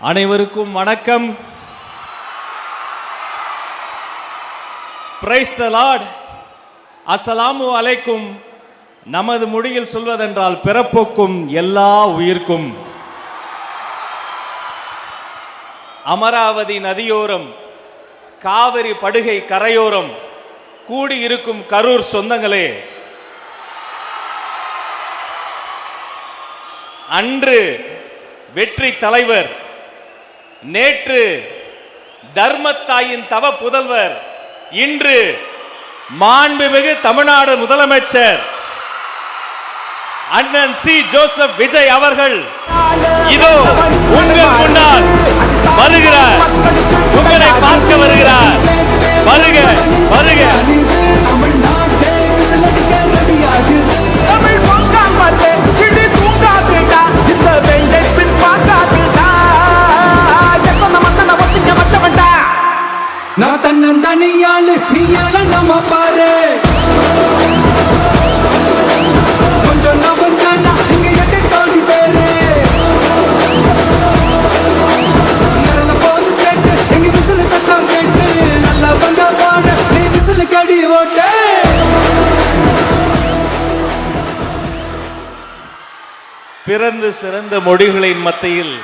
அனைவருக்கும் வணக்கம். Praise the Lord. அஸ்ஸலாமு அலைக்கும். நமது மொழியில் சொல்வதென்றால் பிறப்புக்கும் எல்லா உயிர்க்கும். அமராவதி நதியோரம், காவிரி படுகை கரையோரம் கூடியிருக்கும் கரூர் சொந்தங்களே, அன்று வெற்றி தலைவர், நேற்று தர்மத்தாயின் தவ புதல்வர், இன்று மாண்புமிகு தமிழ்நாடு முதலமைச்சர் அண்ணன் சி. ஜோசப் விஜய் அவர்கள் இதோ உங்கள் முன்னால் வருகிறார். உங்களை பார்க்க வருகிறார். வருக வருக. நான் தன்னன் தனியாளு, நீ நம்ம பாரு. கொஞ்சம் நவந்தானா இங்க எட்டு கோடி பேரு. நல்ல போது கேட்டு எங்க விசில் சத்தம் கேட்டு, நல்லா வந்த பாட நீ விசில் கடி ஓட்டு. பிறந்து சிறந்த மொழிகளின் மத்தியில்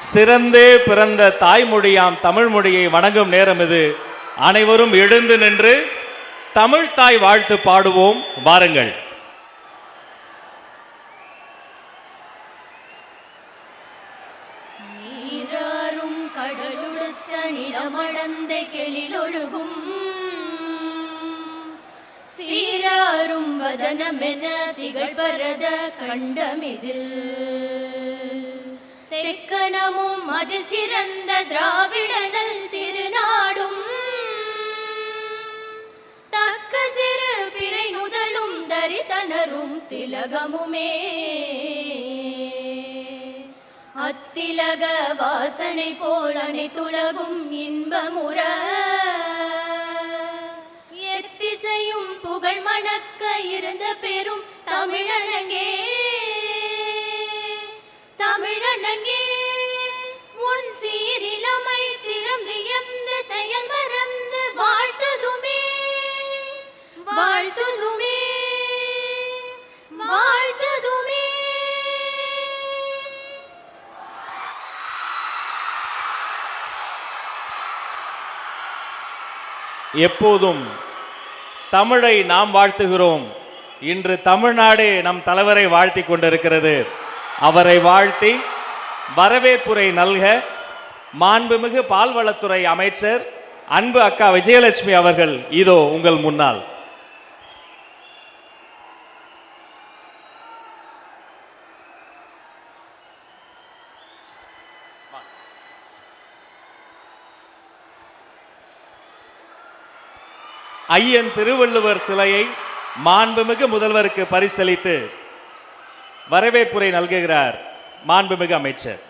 சிறந்தே பிறந்த தாய்மொழியாம் தமிழ் மொழியை வணங்கும் நேரம் இது. அனைவரும் எழுந்து நின்று தமிழ் தாய் வாழ்த்து பாடுவோம். வாருங்கள். நீராறும் கடலுடுத்த நிலமடந்த கெளிலொழுகும், சீராறும் வதனமென திகழ் பரத கண்டமிதில், தெக்கணமும் அதில் சிறந்த திராவிடனல் திருநாடும், தக்க சிறு பிறை நுதலும் தரித்தனரும் திலகமுமே, அத்திலக வாசனை போல் அனைத்துலகும் இன்பமுற, எத்திசையும் புகழ் மணக்க இருந்த பெரும் தமிழனங்கே, தமிழனங்கே உன் சீரிலமை திறம்பியந்த செயல் மறந்து வாழ்த்துதுமே, வாழ்த்துதுமே, வாழ்த்துதுமே. எப்போதும் தமிழை நாம் வாழ்த்துகிறோம். இன்று தமிழ்நாடே நம் தலைவரை வாழ்த்தி கொண்டிருக்கிறது. அவரை வாழ்த்தி வரவேற்புரை நல்க மாண்புமிகு பால்வளத்துறை அமைச்சர் அன்பு அக்கா விஜயலட்சுமி அவர்கள் இதோ உங்கள் முன்னால். ஐயன் திருவள்ளுவர் சிலையை மாண்புமிகு முதல்வருக்கு பரிசளித்து வரவேற்புரை நல்குகிறார் மாண்புமிகு அமைச்சர்.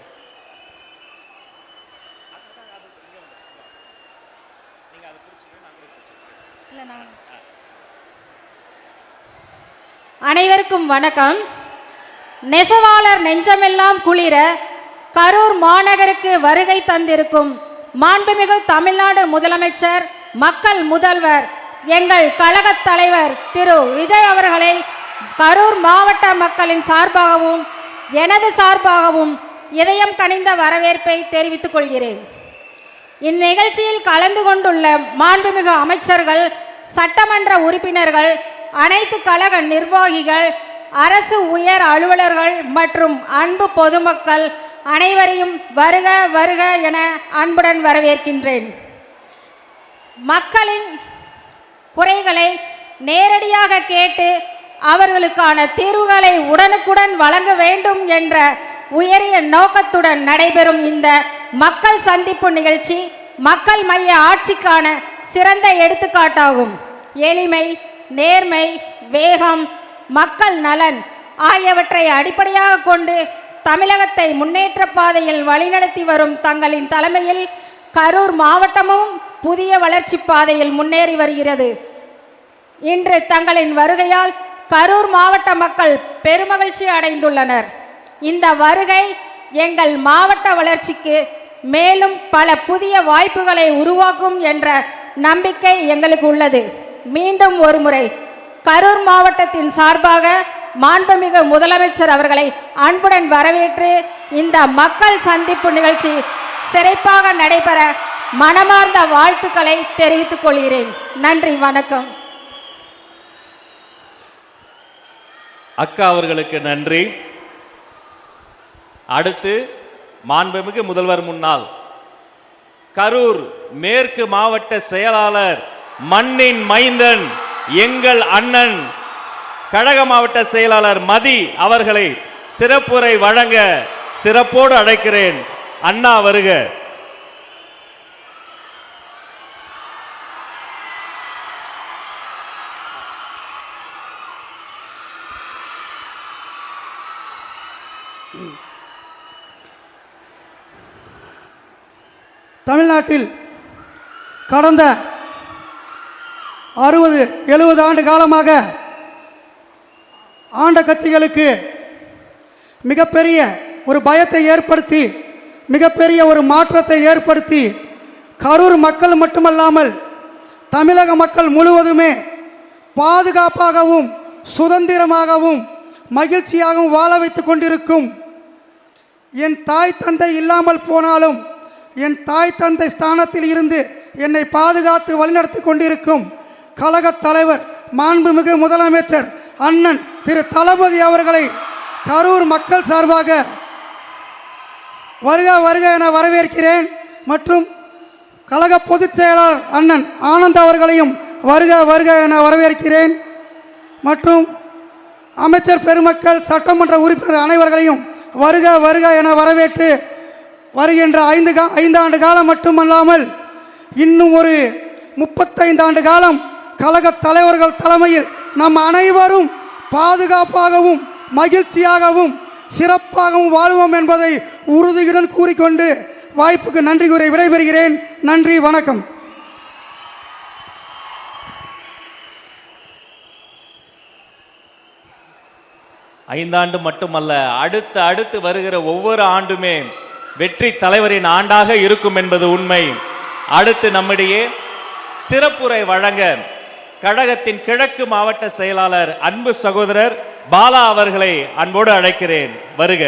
அனைவருக்கும் வணக்கம். நெசவாளர் நெஞ்சமெல்லாம் குளிர கரூர் மாநகருக்கு வருகை தந்திருக்கும் மாண்புமிகு தமிழ்நாடு முதலமைச்சர், மக்கள் முதல்வர், எங்கள் கழகத் தலைவர் திரு விஜய் அவர்களை கரூர் மாவட்ட மக்களின் சார்பாகவும் எனது சார்பாகவும் இதயம் கனிந்த வரவேற்பை தெரிவித்துக் கொள்கிறேன். இந்நிகழ்ச்சியில் கலந்து கொண்டுள்ள மாண்புமிகு அமைச்சர்கள், சட்டமன்ற உறுப்பினர்கள், அனைத்து கழக நிர்வாகிகள், அரசு உயர் அலுவலர்கள் மற்றும் அன்பு பொதுமக்கள் அனைவரையும் வருக வருக என அன்புடன் வரவேற்கின்றேன். மக்களின் குறைகளை நேரடியாக கேட்டு அவர்களுக்கான தீர்வுகளை உடனுக்குடன் வழங்க வேண்டும் என்ற உயரிய நோக்கத்துடன் நடைபெறும் இந்த மக்கள் சந்திப்பு நிகழ்ச்சி மக்கள் மைய ஆட்சிக்கான சிறந்த எடுத்துக்காட்டாகும். எளிமை, நேர்மை, வேகம், மக்கள் நலன் ஆகியவற்றை அடிப்படையாக கொண்டு தமிழகத்தை முன்னேற்ற பாதையில் வழிநடத்தி வரும் தங்களின் தலைமையில் கரூர் மாவட்டமும் புதிய வளர்ச்சி பாதையில் முன்னேறி வருகிறது. இன்று தங்களின் வருகையால் கரூர் மாவட்ட மக்கள் பெருமகிழ்ச்சி அடைந்துள்ளனர். இந்த வருகை எங்கள் மாவட்ட வளர்ச்சிக்கு மேலும் பல புதிய வாய்ப்புகளை உருவாக்கும் என்ற நம்பிக்கை எங்களுக்கு உள்ளது. மீண்டும் ஒருமுறை கரூர் மாவட்டத்தின் சார்பாக மாண்புமிகு முதலமைச்சர் அவர்களை அன்புடன் வரவேற்று இந்த மக்கள் சந்திப்பு நிகழ்ச்சி சிறப்பாக நடைபெற மனமார்ந்த வாழ்த்துக்களை தெரிவித்துக் கொள்கிறேன். நன்றி, வணக்கம். அக்கா அவர்களுக்கு நன்றி. அடுத்து மாண்புமிகு முதல்வர் முன்னாள் கரூர் மேற்கு மாவட்ட செயலாளர் மண்ணின் மைந்தன் எங்கள் அண்ணன் கழக மாவட்ட செயலாளர் மதி அவர்களை சிறப்புரை வழங்க சிறப்போடு அழைக்கிறேன். அண்ணா வருக. தமிழ்நாட்டில் கடந்த 60-70 ஆண்டு காலமாக ஆண்ட கட்சிகளுக்கு மிகப்பெரிய ஒரு பயத்தை ஏற்படுத்தி மிகப்பெரிய ஒரு மாற்றத்தை ஏற்படுத்தி கரூர் மக்கள் மட்டுமல்லாமல் தமிழக மக்கள் முழுவதுமே பாதுகாப்பாகவும் சுதந்திரமாகவும் மகிழ்ச்சியாகவும் வாழ வைத்துக் கொண்டிருக்கும் என் தாய் தந்தை இல்லாமல் போனாலும் என் தாய் தந்தை ஸ்தானத்தில் இருந்து என்னை பாதுகாத்து வழிநடத்தி கொண்டிருக்கும் கழகத் தலைவர் மாண்புமிகு முதலமைச்சர் அண்ணன் திரு தளபதி அவர்களை கரூர் மக்கள் சார்பாக வருக வருக என வரவேற்கிறேன். மற்றும் கழக பொதுச் செயலாளர் அண்ணன் ஆனந்த் அவர்களையும் வருக வருக என வரவேற்கிறேன். மற்றும் அமைச்சர் பெருமக்கள் சட்டமன்ற உறுப்பினர் அனைவர்களையும் வருக வருக என வரவேற்று வருகின்ற 5 ஆண்டு காலம் மட்டுமல்லாமல் இன்னும் ஒரு 35 ஆண்டு காலம் கழக தலைவர்கள் தலைமையில் நம் அனைவரும் பாதுகாப்பாகவும் மகிழ்ச்சியாகவும் சிறப்பாகவும் வாழ்வோம் என்பதை உறுதியுடன் கூறிக்கொண்டு வாய்ப்புக்கு நன்றி கூறி விடைபெறுகிறேன். நன்றி, வணக்கம். ஐந்தாண்டு மட்டுமல்ல, அடுத்து வருகிற ஒவ்வொரு ஆண்டுமே வெற்றி தலைவரின் ஆண்டாக இருக்கும் என்பது உண்மை. அடுத்து நம்மிடையே சிறப்புரை வழங்க கழகத்தின் கிழக்கு மாவட்ட செயலாளர் அன்பு சகோதரர் பாலா அவர்களை அன்போடு அழைக்கிறேன். வருக.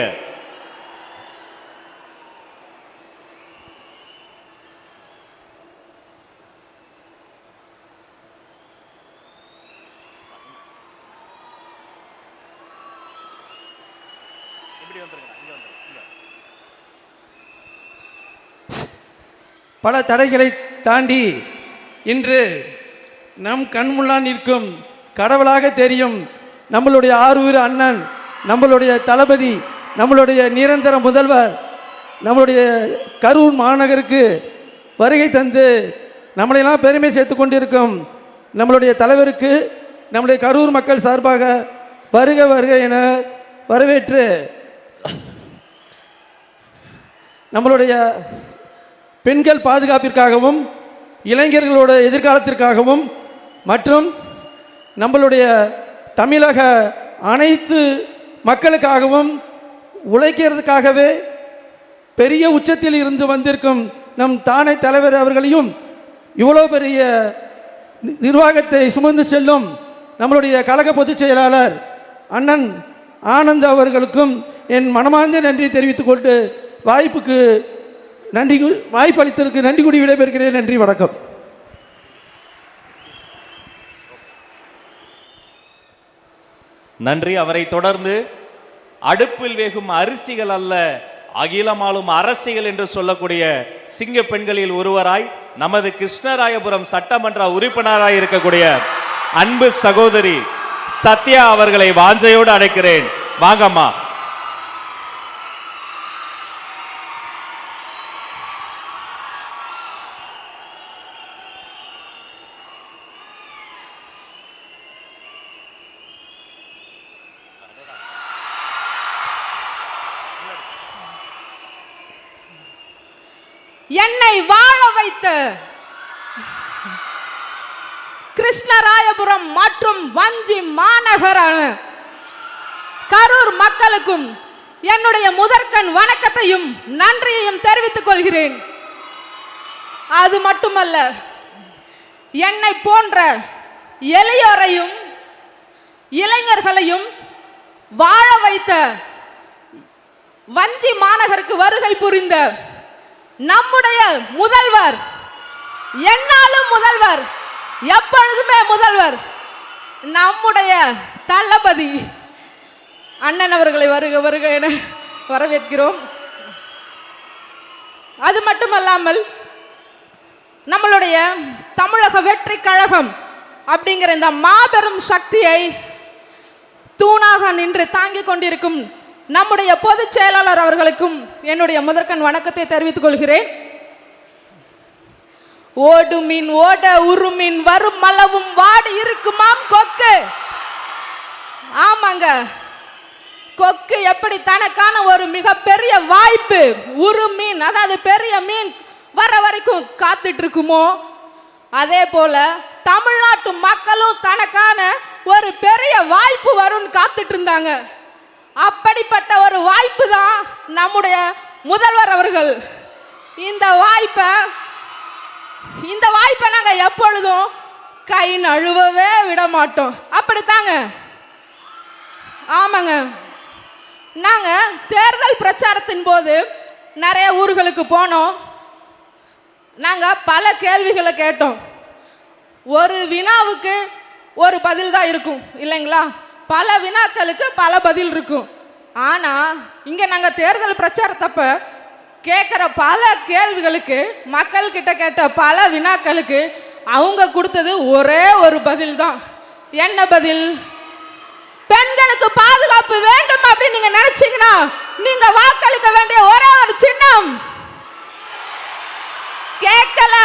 பல தடைகளை தாண்டி இன்று நம் கண்முன்னால் நிற்கும் கடவுளாக தெரியும் நம்மளுடைய ஆரூர் அண்ணன், நம்மளுடைய தளபதி, நம்மளுடைய நிரந்தர முதல்வர், நம்மளுடைய கரூர் மாநகருக்கு வருகை தந்து நம்மளையெல்லாம் பெருமை சேர்த்து கொண்டிருக்கும் நம்மளுடைய தலைவருக்கு நம்முடைய கரூர் மக்கள் சார்பாக வருக வருக என வரவேற்று நம்மளுடைய பெண்கள் பாதுகாப்பிற்காகவும் இளைஞர்களோட எதிர்காலத்திற்காகவும் மற்றும் நம்மளுடைய தமிழக அனைத்து மக்களுக்காகவும் உழைக்கிறதுக்காகவே பெரிய உச்சத்தில் இருந்து வந்திருக்கும் நம் தானை தலைவர் அவர்களையும் இவ்வளோ பெரிய நிர்வாகத்தை சுமந்து செல்லும் நம்மளுடைய கழக பொதுச் செயலாளர் அண்ணன் ஆனந்த் அவர்களுக்கும் என் மனமார்ந்த நன்றி தெரிவித்துக் கொண்டு வாய்ப்பு அளித்ததற்கு நன்றி கூறி விடைபெறுகிறேன். நன்றி, வணக்கம். நன்றி. அவரை தொடர்ந்து அடுப்பில் வேகும் அரிசிகள் அல்ல அகிலமாலும் அரசியல் என்று சொல்லக்கூடிய சிங்க பெண்களில் ஒருவராய் நமது கிருஷ்ணராயபுரம் சட்டமன்ற உறுப்பினராய் இருக்கக்கூடிய அன்பு சகோதரி சத்யா அவர்களை வாஞ்சையோடு அழைக்கிறேன். வாங்கம்மா. என்னை வாழ வைத்து கிருஷ்ணராயபுரம் மற்றும் வஞ்சி மாநகர கரூர் மக்களுக்கும் என்னுடைய முதற்கண் வணக்கத்தையும் நன்றியையும் தெரிவித்துக் கொள்கிறேன். அது மட்டுமல்ல, என்னை போன்ற எளியோரையும் இளைஞர்களையும் வாழ வைத்த வஞ்சி மாநகருக்கு வருகை புரிந்த நம்முடைய முதல்வர், என்னாலும் முதல்வர், எப்பொழுதுமே முதல்வர், நம்முடைய தளபதி அண்ணன் அவர்களை வருக வருக என வரவேற்கிறோம். அது மட்டுமல்லாமல் நம்மளுடைய தமிழக வெற்றி கழகம் அப்படிங்கிற இந்த மாபெரும் சக்தியை தூணாக நின்று தாங்கிக் கொண்டிருக்கும் நம்முடைய பொதுச் செயலாளர் அவர்களுக்கும் என்னுடைய முதற்கண் வணக்கத்தை தெரிவித்துக் கொள்கிறேன். ஓடுமின் ஓட உருமின் வரும் மளவும் வாடி இருக்குமாம் கொக்கு. ஆமாங்க, கொக்கு எப்படி தனக்கான ஒரு மிகப்பெரிய வாய்ப்பு உருமீன், அதாவது பெரிய மீன் வர வரைக்கும் காத்துட்டு இருக்குமோ, அதே போல தமிழ்நாட்டு மக்களும் தனக்கான ஒரு பெரிய வாய்ப்பு வரும்னு காத்துட்டு இருந்தாங்க. அப்படிப்பட்ட ஒரு வாய்ப்பு தான் நம்முடைய முதல்வர் அவர்கள். இந்த வாய்ப்பை நாங்க எப்பொழுதும் கை நழுவவே விட மாட்டோம். அப்படித்தாங்க. ஆமாங்க, நாங்க தேர்தல் பிரச்சாரத்தின் போது நிறைய ஊர்களுக்கு போனோம். நாங்க பல கேள்விகளை கேட்டோம். ஒரு வினாவுக்கு ஒரு பதில் தான் இருக்கும் இல்லைங்களா? பல வினாக்களுக்கு பல பதில் இருக்கும். ஆனா இங்க நாங்க தேர்தல் பிரச்சாரத்தப்ப கேட்கிற பல கேள்விகளுக்கு, மக்கள் கிட்ட கேட்ட பல வினாக்களுக்கு அவங்க கொடுத்தது ஒரே ஒரு பதில் தான். என்ன பதில்? பெண்களுக்கு பாதுகாப்பு வேண்டும் அப்படின்னு நீங்க நினைச்சீங்கன்னா நீங்க வாக்களிக்க வேண்டிய ஒரே ஒரு சின்னம். கேட்கல,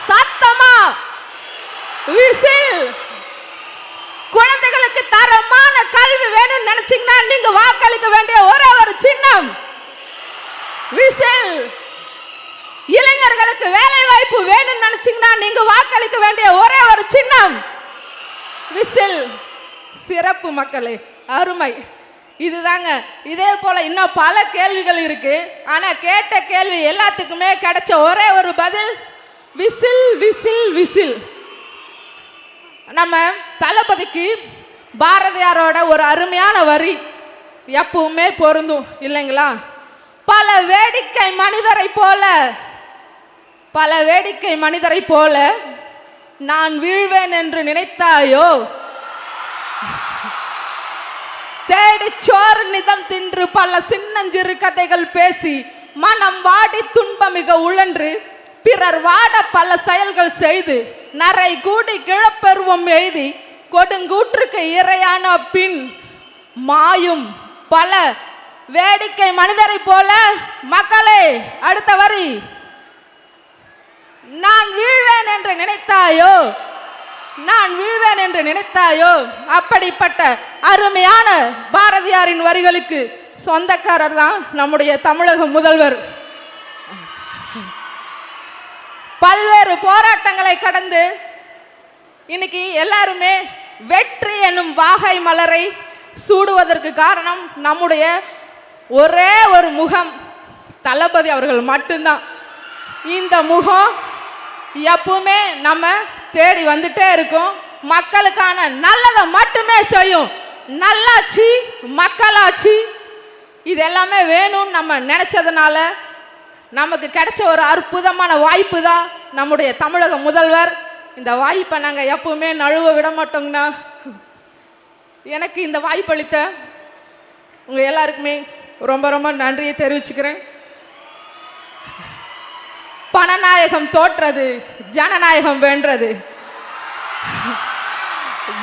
சத்தமா விசில். குழந்தைகளுக்கு தரமான கல்வி வேணும்னு நினைச்சீங்கன்னா நீங்க வாக்களிக்க வேண்டிய ஒரே ஒரு சின்னம் விசில். இளைஞர்களுக்கு வேலை வாய்ப்பு வேணும்னு நினைச்சீங்கன்னா நீங்க வாக்களிக்க வேண்டிய ஒரே ஒரு சின்னம் விசில். சிறப்பு மக்களே, அருமை. இதுதாங்க. இதே போல இன்னும் பல கேள்விகள் இருக்கு. ஆனா கேட்ட கேள்வி எல்லாத்துக்குமே கிடைச்ச ஒரே ஒரு பதில் விசில் விசில் விசில். நம்ம தளபதிக்கு பாரதியாரோட ஒரு அருமையான வரி எப்பவுமே பொருந்தும் இல்லைங்களா? பல வேடிக்கை மனிதரை போல நான் வீழ்வேன் என்று நினைத்தாயோ, தேடி சோறு நிதம் தின்று பல சின்னஞ்சிறு கதைகள் பேசி மனம் வாடி துன்பமிக உழன்று பிறர் வாட பல செயல்கள் செய்து நரை கூடி கிழப்பெருவம் எய்தி கொடுங்கூற்றுக்கு இரையான பின் மாயும் பல வேடிக்கை மனிதரை போல. மக்களே, அடுத்த வரி, நான் வீழ்வேன் என்று நினைத்தாயோ. அப்படிப்பட்ட அருமையான பாரதியாரின் வரிகளுக்கு சொந்தக்காரர் தான் நம்முடைய தமிழக முதல்வர். பல்வேறு போராட்டங்களை கடந்து இன்னைக்கு எல்லாருமே வெற்றி என்னும் வாகை மலரை சூடுவதற்கு காரணம் நம்முடைய ஒரே ஒரு முகம், தளபதி அவர்கள் மட்டும்தான். இந்த முகம் எப்பவுமே நம்ம தேடி வந்துட்டே இருக்கும். மக்களுக்கான நல்லதை மட்டுமே செய்யும். நல்லாட்சி, மக்களாட்சி, இது எல்லாமே வேணும்னு நம்ம நினைச்சதுனால நமக்கு கிடைச்ச ஒரு அற்புதமான வாய்ப்பு தான் நம்முடைய தமிழக முதல்வர். இந்த வாய்ப்பை நாங்கள் எப்பவுமே நழுவ விட மாட்டோங்கண்ணா. எனக்கு இந்த வாய்ப்பளித்த உங்கள் எல்லாருக்குமே ரொம்ப ரொம்ப நன்றியை தெரிவிச்சுக்கிறேன். பணநாயகம் தோற்றது, ஜனநாயகம் வென்றது.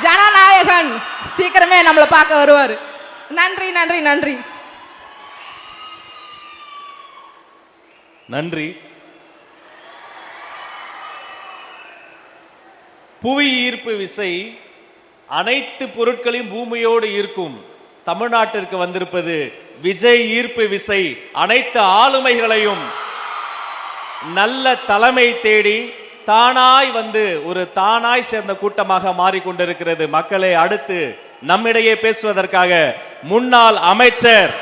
ஜனநாயகன் சீக்கிரமே நம்மளை பார்க்க வருவார். நன்றி நன்றி நன்றி நன்றி. புவி ஈர்ப்பு விசை அனைத்து பொருட்களையும் பூமியோடு ஈர்க்கும். தமிழ்நாட்டிற்கு வந்திருப்பது விஜய் ஈர்ப்பு விசை அனைத்து ஆளுமைகளையும் நல்ல தலைமை தேடி தானாய் வந்து ஒரு தானாய் சேர்ந்த கூட்டமாக மாறிக்கொண்டிருக்கிறது. மக்களை அடுத்து நம்மிடையே பேசுவதற்காக முன்னாள் அமைச்சர்,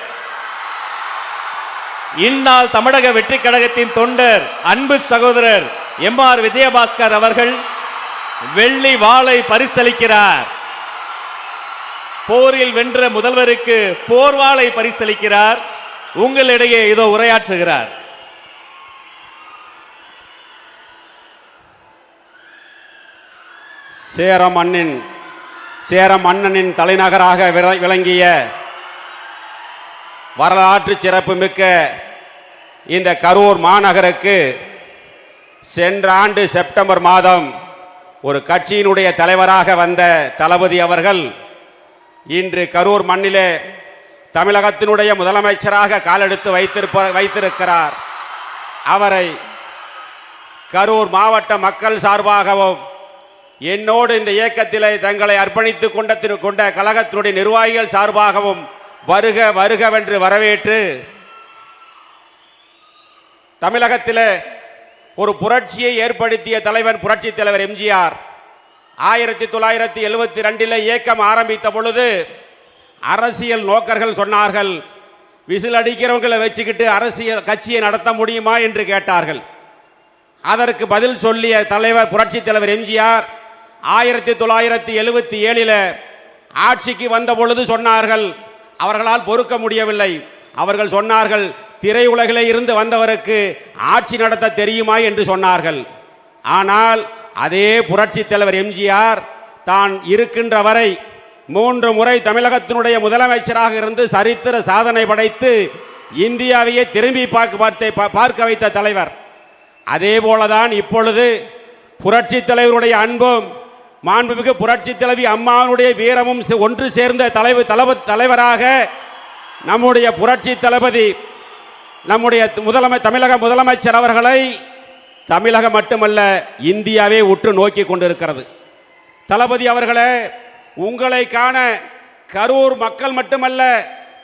இந்நாள் தமிழக வெற்றி கழகத்தின் தொண்டர், அன்பு சகோதரர் MR விஜயபாஸ்கர் அவர்கள் வெள்ளி வாளை பரிசளிக்கிறார். போரில் வென்ற முதல்வருக்கு போர்வாளை பரிசளிக்கிறார். உங்களிடையே இதோ உரையாற்றுகிறார். சேர மன்னனின் தலைநகராக விளங்கிய வரலாற்று சிறப்புமிக்க இந்த கரூர் மாநகருக்கு சென்ற ஆண்டு செப்டம்பர் மாதம் ஒரு கட்சியினுடைய தலைவராக வந்த தளபதி அவர்கள் இன்று கரூர் மண்ணிலே தமிழகத்தினுடைய முதலமைச்சராக காலெடுத்து வைத்திருக்கிறார். அவரை கரூர் மாவட்ட மக்கள் சார்பாகவும் என்னோடு இந்த இயக்கத்திலே தங்களை அர்ப்பணித்துக் கொண்ட கழகத்தினுடைய நிர்வாகிகள் சார்பாகவும் வருக வருகவென்று வரவேற்று தமிழகத்திலே ஒரு புரட்சியை ஏற்படுத்திய தலைவன் புரட்சி தலைவர் MGR 1972 இயக்கம் ஆரம்பித்த பொழுது அரசியல் நோக்கர்கள் சொன்னார்கள், விசில் அடிக்கிறவங்களை வச்சுக்கிட்டு அரசியல் கட்சியை நடத்த முடியுமா என்று கேட்டார்கள். அதற்கு பதில் சொல்லிய தலைவர் புரட்சி தலைவர் MGR 1977 ஆட்சிக்கு வந்த பொழுது சொன்னார்கள், அவர்களால் பொறுக்க முடியவில்லை. அவர்கள் சொன்னார்கள், திரையுலகிலே இருந்து வந்தவருக்கு ஆட்சி நடத்த தெரியுமா என்று சொன்னார்கள். ஆனால் அதே புரட்சி தலைவர் MGR தான் இருக்கின்ற வரை 3 முறை தமிழகத்தினுடைய முதலமைச்சராக இருந்து சரித்திர சாதனை படைத்து இந்தியாவையே திரும்பி பார்க்க வைத்த தலைவர். அதே போலதான் இப்பொழுது புரட்சி தலைவருடைய அன்பும் மாண்புமிகு புரட்சி தலைவி அம்மாவுடைய வீரமும் ஒன்று சேர்ந்த தலைவராக நம்முடைய புரட்சி தளபதி நம்முடைய தமிழக முதலமைச்சர் அவர்களை தமிழகம் மட்டுமல்ல இந்தியாவே உற்று நோக்கி கொண்டிருக்கிறது. தளபதி அவர்களே, உங்களை காண கரூர் மக்கள் மட்டுமல்ல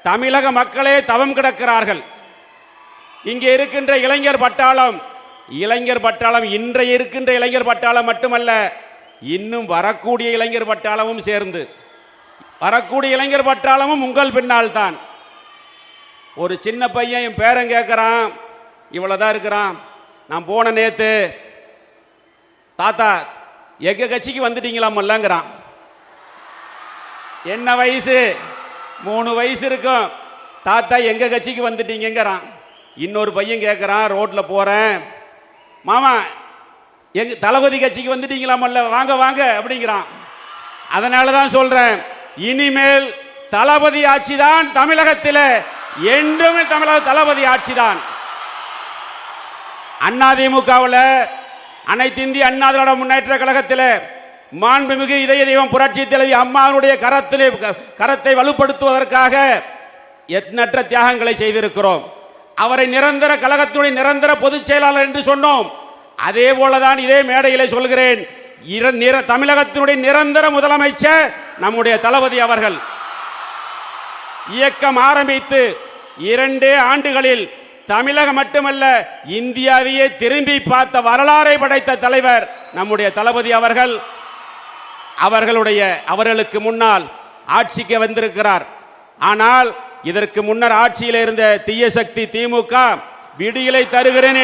தமிழக மக்களே தவம் கிடக்கிறார்கள். இங்கே இருக்கின்ற இளைஞர் பட்டாளம் இன்றைய இருக்கின்ற இளைஞர் பட்டாளம் மட்டுமல்ல, இன்னும் வரக்கூடிய இளைஞர் பட்டாளமும் சேர்ந்து வரக்கூடிய இளைஞர் பட்டாளமும் உங்கள் பின்னால் தான். ஒரு சின்ன பையன் என் பேரன் கேட்குறான், இவ்வளோதான் இருக்கிறான். நான் போன நேற்று, தாத்தா எங்க கட்சிக்கு வந்துட்டீங்களாமல்லங்கிறான். என்ன வயசு? 3 வயசு இருக்கும். தாத்தா எங்க கட்சிக்கு வந்துட்டீங்கிறான். இன்னொரு பையன் கேட்குறான், ரோட்டில் போகிறேன், மாமா எங்க தளபதி கட்சிக்கு வந்துட்டீங்களாமல்ல, வாங்க வாங்க அப்படிங்கிறான். அதனால தான் சொல்றேன், இனிமேல் தளபதி ஆட்சி தான் தமிழகத்தில், என்றுமே தளபதி ஆட்சி தான். அதிமுகவில் அனைத்து இந்திய அண்ணா திராவிட முன்னேற்ற கழகத்தில் மாண்புமிகு இதய தெய்வம் புரட்சி தலைவி அம்மாவுடைய கரத்தை வலுப்படுத்துவதற்காக எண்ணற்ற தியாகங்களை செய்திருக்கிறோம். அவரை நிரந்தர கழகத்துடைய நிரந்தர பொதுச் செயலாளர் என்று சொன்னோம். அதே போலதான் இதே மேடையிலே சொல்கிறேன், தமிழகத்தினுடைய நிரந்தர முதலமைச்சர் நம்முடைய தளபதி அவர்கள். இயக்கம் ஆரம்பித்து 2 ஆண்டுகளில் தமிழகம் மட்டுமல்ல இந்தியாவையே திரும்பி பார்த்த வரலாறை படைத்த தலைவர் நம்முடைய தளபதி அவர்கள். அவர்களுக்கு முன்னால் ஆட்சிக்கு வந்திருக்கிறார். ஆனால் இதற்கு முன்னர் ஆட்சியில் இருந்த தீய சக்தி திமுக விடியலை தருகிறேன்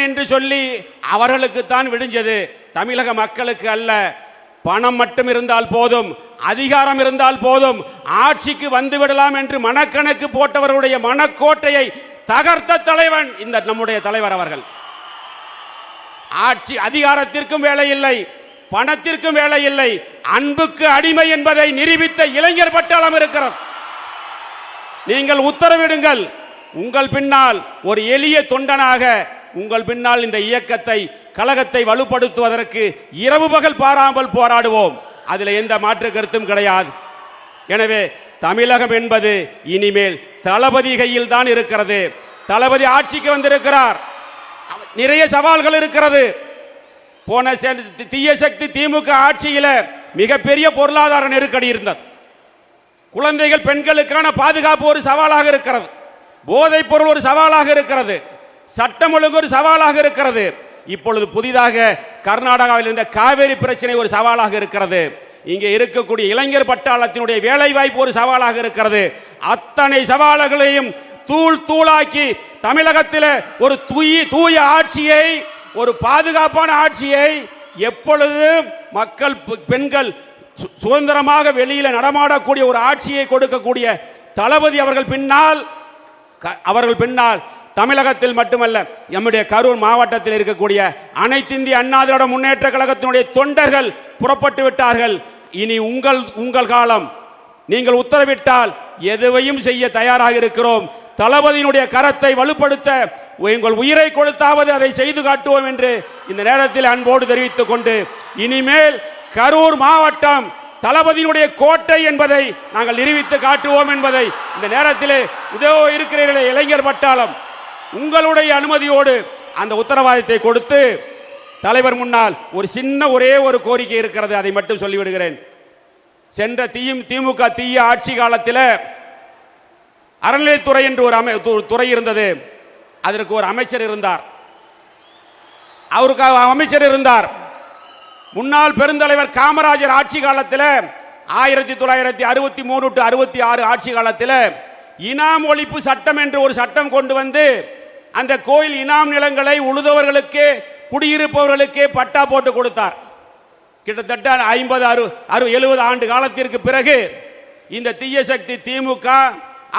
என்று சொல்லி அவர்களுக்கு தான் விடிஞ்சது, தமிழக மக்களுக்கு அல்ல. பணம் மட்டும் இருந்தால் போதும், அதிகாரம் இருந்தால் போதும், ஆட்சிக்கு வந்துவிடலாம் என்று மனக்கணக்கு போட்டவர்களுடைய மனக்கோட்டையை தகர்த்த தலைவன் இந்த நம்முடைய தலைவர் அவர்கள். ஆட்சி அதிகாரத்திற்கும் வேலை இல்லை, பணத்திற்கும் வேலை இல்லை, அன்புக்கு அடிமை என்பதை நிரூபித்த இளைஞர் பட்டாளம் இருக்கிறது. நீங்கள் உத்தரவிடுங்கள், உங்கள் பின்னால் ஒரு எளிய தொண்டனாக உங்கள் பின்னால் இந்த இயக்கத்தை கழகத்தை வலுப்படுத்துவதற்கு இரவு பகல் பாராமல் போராடுவோம். அதில் எந்த மாற்று கருத்தும் கிடையாது. எனவே தமிழகம் என்பது இனிமேல் தளபதி கையில் தான் இருக்கிறது. தளபதி ஆட்சிக்கு வந்திருக்கிறார். நிறைய சவால்கள் இருக்கிறது. போன தீய சக்தி திமுக ஆட்சியில் மிகப்பெரிய பொருளாதார நெருக்கடி இருந்தது. குழந்தைகள் பெண்களுக்கான பாதுகாப்பு ஒரு சவாலாக இருக்கிறது. போதைப் பொருள் ஒரு சவாலாக இருக்கிறது. சட்டம் ஒழுங்கு ஒரு சவாலாக இருக்கிறது. இப்பொழுது புதிதாக கர்நாடகாவில் இருந்த காவேரி பிரச்சனை ஒரு சவாலாக இருக்கிறது. இங்கே இருக்கக்கூடிய இளைஞர் பட்டாளத்தினுடைய வேலை வாய்ப்பு ஒரு சவாலாக இருக்கிறது. அத்தனை சவால்களையும் தூள் தூளாக்கி தமிழகத்தில் ஒரு தூய ஆட்சியை, ஒரு பாதுகாப்பான ஆட்சியை, எப்பொழுதும் மக்கள் பெண்கள் சுதந்திரமாக வெளியில நடமாடக்கூடிய ஒரு ஆட்சியை கொடுக்கக்கூடிய தளபதி அவர்கள் பின்னால் தமிழகத்தில் மட்டுமல்ல, நம்முடைய கரூர் மாவட்டத்தில் இருக்கக்கூடிய அனைத்து இந்திய அண்ணா திராவிட முன்னேற்ற கழகத்தினுடைய தொண்டர்கள் புறப்பட்டு விட்டார்கள். இனி உங்கள் காலம். நீங்கள் உத்தரவிட்டால் எதுவையும் செய்ய தயாராக இருக்கிறோம். தளபதியினுடைய கரத்தை வலுப்படுத்த உங்கள் உயிரை கொடுத்தாவது அதை செய்து காட்டுவோம் என்று இந்த நேரத்தில் அன்போடு தெரிவித்துக் கொண்டு, இனிமேல் கரூர் மாவட்டம் தளபதியினுடைய கோட்டை என்பதை நாங்கள் நிரூபித்து காட்டுவோம் என்பதை இந்த நேரத்தில் இருக்கிறீர்களே இளைஞர் பட்டாளம், உங்களுடைய அனுமதியோடு அந்த உத்தரவாதத்தை கொடுத்து தலைவர் முன்னால் ஒரே ஒரு கோரிக்கை இருக்கிறது, அதை மட்டும் சொல்லிவிடுகிறேன். சென்ற திமுக தீய ஆட்சி காலத்தில் அறநிலைத்துறை என்று ஒரு துறை இருந்தது. அதற்கு ஒரு அமைச்சர் இருந்தார். முன்னாள் பெருந்தலைவர் காமராஜர் ஆட்சி காலத்தில் 1963 to 66 ஆட்சி காலத்தில் இனாம் ஒழிப்பு சட்டம் என்று ஒரு சட்டம் கொண்டு வந்து அந்த கோயில் இனாம் நிலங்களை உழுதவர்களுக்கு, குடியிருப்பவர்களுக்கு பட்டா போட்டு கொடுத்தார். கிட்டத்தட்ட 50, 60, 70 ஆண்டு காலத்திற்கு பிறகு இந்த தீய சக்தி திமுக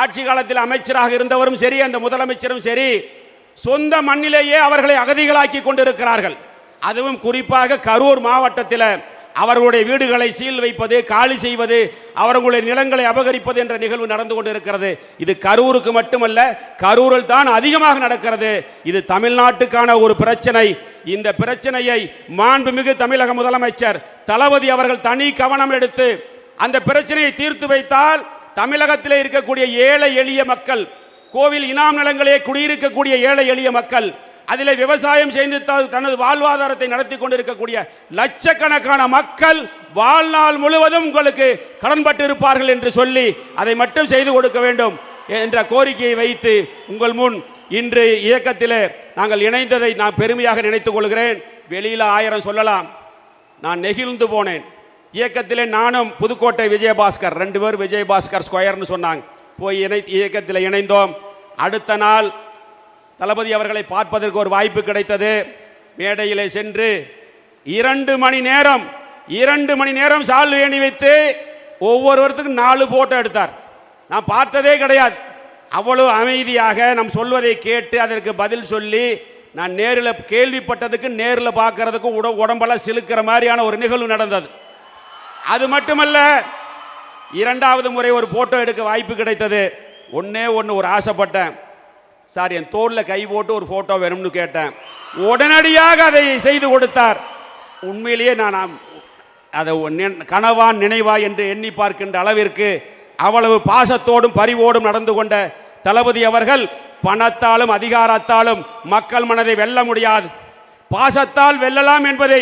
ஆட்சி காலத்தில் அமைச்சராக இருந்தவரும் சரி, அந்த முதலமைச்சரும் சரி, சொந்த மண்ணிலேயே அவர்களை அகதிகளாக்கி கொண்டிருக்கிறார்கள். அதுவும் குறிப்பாக கரூர் மாவட்டத்தில் அவர்களுடைய வீடுகளை சீல் வைப்பது, காலி செய்வது, அவர்களுடைய நிலங்களை அபகரிப்பது என்ற நிகழ்வு நடந்து கொண்டிருக்கிறது. இது கரூருக்கு மட்டுமல்ல, கரூரில் தான் அதிகமாக நடக்கிறது. இது தமிழ்நாட்டுக்கான ஒரு பிரச்சனை. இந்த பிரச்சனையை மாண்புமிகு தமிழக முதலமைச்சர் தளபதி அவர்கள் தனி கவனம் எடுத்து அந்த பிரச்சனையை தீர்த்து வைத்தால் தமிழகத்தில் இருக்கக்கூடிய ஏழை எளிய மக்கள், கோவில் இனாம் நிலங்களே குடியிருக்கக்கூடிய ஏழை எளிய மக்கள், அதில் விவசாயம் செய்து தனது வாழ்வாதாரத்தை நடத்தி கொண்டிருக்கக்கூடிய லட்சக்கணக்கான மக்கள் வாழ்நாள் முழுவதும் உங்களுக்கு கடன்பட்டு இருப்பார்கள் என்று சொல்லி அதை மட்டும் செய்து கொடுக்க வேண்டும் என்ற கோரிக்கையை வைத்து உங்கள் முன் இன்று இயக்கத்தில் நாங்கள் இணைந்ததை நான் பெருமையாக நினைத்துக் கொள்கிறேன். வெளியில் 1000 சொல்லலாம், நான் நெகிழ்ந்து போனேன். இயக்கத்தில் நானும் புதுக்கோட்டை விஜயபாஸ்கர் 2 பேர் விஜயபாஸ்கர் ஸ்கொயர்னு சொன்னாங்க, போய் இயக்கத்தில் இணைந்தோம். அடுத்த நாள் தளபதி அவர்களை பார்ப்பதற்கு ஒரு வாய்ப்பு கிடைத்தது. மேடையிலே சென்று 2 மணி நேரம் சால்வை அணி வைத்து ஒவ்வொருவருக்கும் 4 போட்டோ எடுத்தார். நான் பார்த்ததே கிடையாது. அவ்வளவு அமைதியாக நம் சொல்வதை கேட்டு அதற்கு பதில் சொல்லி, நான் நேரில் கேள்விப்பட்டதுக்கு நேரில் பார்க்கறதுக்கு உடம்பெல்லாம் சிலுக்கிற மாதிரியான ஒரு நிகழ்வு நடந்தது. அது மட்டுமல்ல, 2வது முறை ஒரு போட்டோ எடுக்க வாய்ப்பு கிடைத்தது. ஒன்று ஒரு ஆசைப்பட்டேன், சார் என் தோளில் கை போட்டு ஒரு போட்டோ வேணும்னு கேட்டேன். உடனடியாக அதை செய்து கொடுத்தார். உண்மையிலேயே நான் அதை கனவா நினைவா என்று எண்ணி பார்க்கின்ற அளவிற்கு அவ்வளவு பாசத்தோடும் பரிவோடும் நடந்து கொண்ட தளபதி அவர்கள் பணத்தாலும் அதிகாரத்தாலும் மக்கள் மனதை வெல்ல முடியாது, பாசத்தால் வெல்லலாம் என்பதை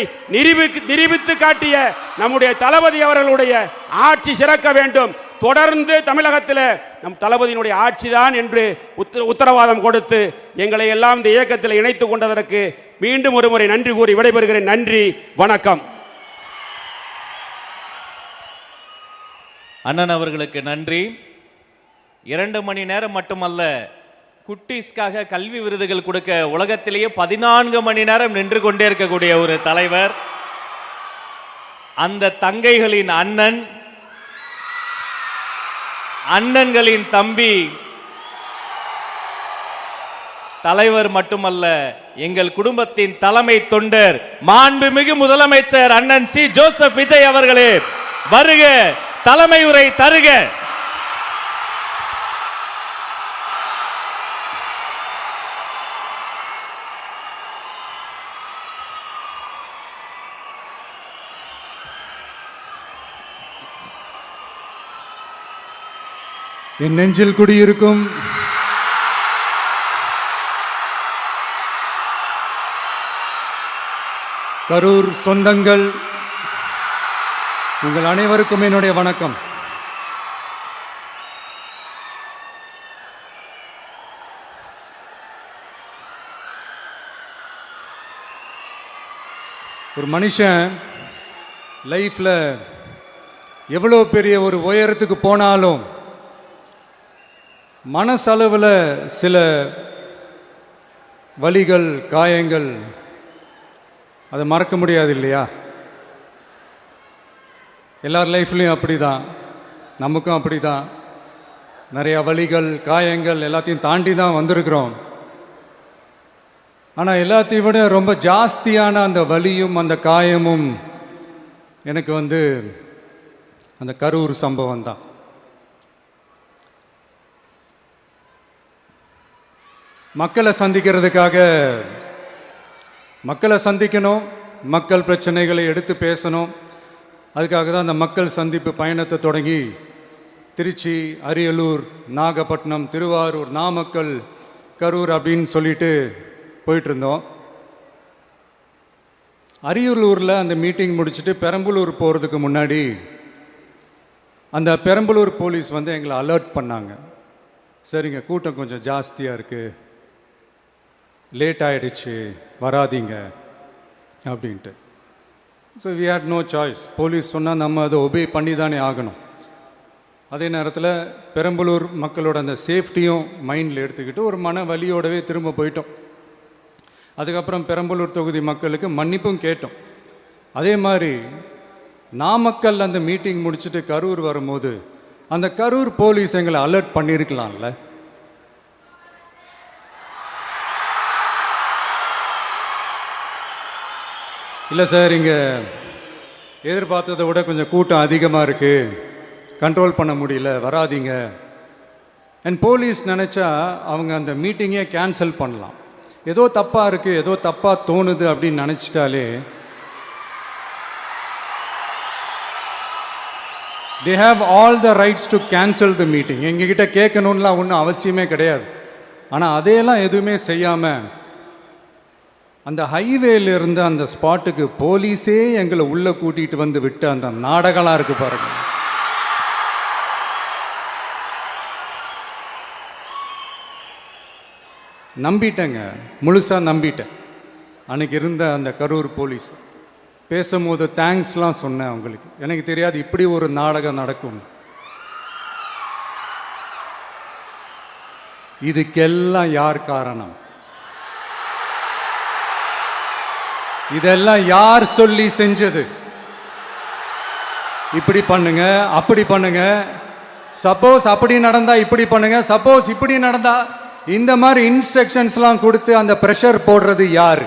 நிரூபித்து காட்டிய நம்முடைய தளபதி அவர்களுடைய ஆட்சி சிறக்க வேண்டும். தொடர்ந்து தமிழகத்தில் நம் தளபதியினுடைய ஆட்சி தான் என்று உத்தரவாதம் கொடுத்து எங்களை எல்லாம் இந்த இயக்கத்தில் இணைத்துக் கொண்டதற்கு மீண்டும் ஒரு முறை நன்றி கூறி விடைபெறுகிறேன். நன்றி, வணக்கம். அண்ணன் அவர்களுக்கு நன்றி. 2 மணி நேரம் மட்டுமல்ல, குட்டீஸ்க்காக கல்வி விருதுகள் கொடுக்க உலகத்திலேயே 14 மணி நேரம் நின்று கொண்டே இருக்கக்கூடிய ஒரு தலைவர், அந்த தங்கைகளின் அண்ணன், அண்ணன்களின் தம்பி, தலைவர் மட்டுமல்ல, எங்கள் குடும்பத்தின் தலைமை தொண்டர் மாண்புமிகு முதலமைச்சர் அண்ணன் சி. ஜோசப் விஜய் அவர்களே, வருக, தலைமை உரை தருக. என் நெஞ்சில் குடியிருக்கும் கரூர் சொந்தங்கள், உங்கள் அனைவருக்கும் என்னுடைய வணக்கம். ஒரு மனுஷன் லைஃப்பில் எவ்வளோ பெரிய ஒரு உயரத்துக்கு போனாலும் மனசளவில் சில வலிகள், காயங்கள், அதை மறக்க முடியாது இல்லையா? எல்லார் லைஃப்லையும் அப்படி தான், நமக்கும் அப்படி தான். நிறையா வலிகள், காயங்கள் எல்லாத்தையும் தாண்டி தான் வந்திருக்கிறோம். ஆனால் எல்லாத்தையும் விட ரொம்ப ஜாஸ்தியான அந்த வலியும் அந்த காயமும் எனக்கு அந்த கரூர் சம்பவம் தான். மக்களை சந்திக்கணும், மக்கள் பிரச்சனைகளை எடுத்து பேசணும். அதுக்காக தான் அந்த மக்கள் சந்திப்பு பயணத்தை தொடங்கி திருச்சி, அரியலூர், நாகப்பட்டினம், திருவாரூர், நாமக்கல், கரூர் அப்படின்னு சொல்லிட்டு போயிட்டு இருந்தோம். அரியலூரில் அந்த மீட்டிங் முடிச்சுட்டு பெரம்பலூர் போகிறதுக்கு முன்னாடி அந்த பெரம்பலூர் போலீஸ் எங்களை அலர்ட் பண்ணாங்க. சரிங்க, கூட்டம் கொஞ்சம் ஜாஸ்தியாக இருக்குது, லேட் ஆகிடுச்சு, வராதீங்க அப்படின்ட்டு. So we had no choice. Police சொன்னால் நம்ம அதை ஒபே பண்ணி தானே ஆகணும். அதே நேரத்தில் பெரம்பலூர் மக்களோட அந்த சேஃப்டியும் மைண்டில் எடுத்துக்கிட்டு ஒரு மன வலியோடவே திரும்ப போயிட்டோம். அதுக்கப்புறம் பெரம்பலூர் தொகுதி மக்களுக்கு மன்னிப்பும் கேட்டோம். அதே மாதிரி நாமக்கல் அந்த மீட்டிங் முடிச்சுட்டு கரூர் வரும்போது அந்த கரூர் போலீஸ் எங்களை அலர்ட் பண்ணியிருக்கலாம்ல. இல்லை சார், இங்கே எதிர்பார்த்ததை விட கொஞ்சம் கூட்டம் அதிகமாக இருக்குது, கண்ட்ரோல் பண்ண முடியல, வராதீங்க. அண்ட் போலீஸ் நினச்சா அவங்க அந்த மீட்டிங்கே கேன்சல் பண்ணலாம். ஏதோ தப்பாக இருக்குது, ஏதோ தப்பாக தோணுது அப்படின்னு நினச்சிட்டாலே they have all the rights to cancel the meeting. எங்ககிட்ட கேட்கணும்லாம் ஒன்றும் அவசியமே கிடையாது. ஆனால் அதையெல்லாம் எதுவுமே செய்யாமல் அந்த ஹைவேல இருந்து அந்த ஸ்பாட்டுக்கு போலீஸே எங்களை உள்ளே கூட்டிகிட்டு வந்து விட்டு அந்த நாடகம்லாம் இருக்கு பாருங்க. நம்பிட்டேங்க, முழுசாக நம்பிட்டேன். அன்னைக்கு இருந்த அந்த கரூர் போலீஸ் பேசும்போது தேங்க்ஸ்லாம் சொன்னேன் அவங்களுக்கு. எனக்கு தெரியாது இப்படி ஒரு நாடகம் நடக்கும். இதுக்கெல்லாம் யார் காரணம்? இதெல்லாம் யார் சொல்லி செஞ்சது? இப்படி பண்ணுங்க, அப்படி பண்ணுங்க, சப்போஸ் அப்படி நடந்தா இப்படி பண்ணுங்க, சப்போஸ் இப்படி நடந்தா இந்த மாதிரி இன்ஸ்ட்ரக்ஷன்ஸ்லாம் கொடுத்து அந்த பிரஷர் போடுறது யார்?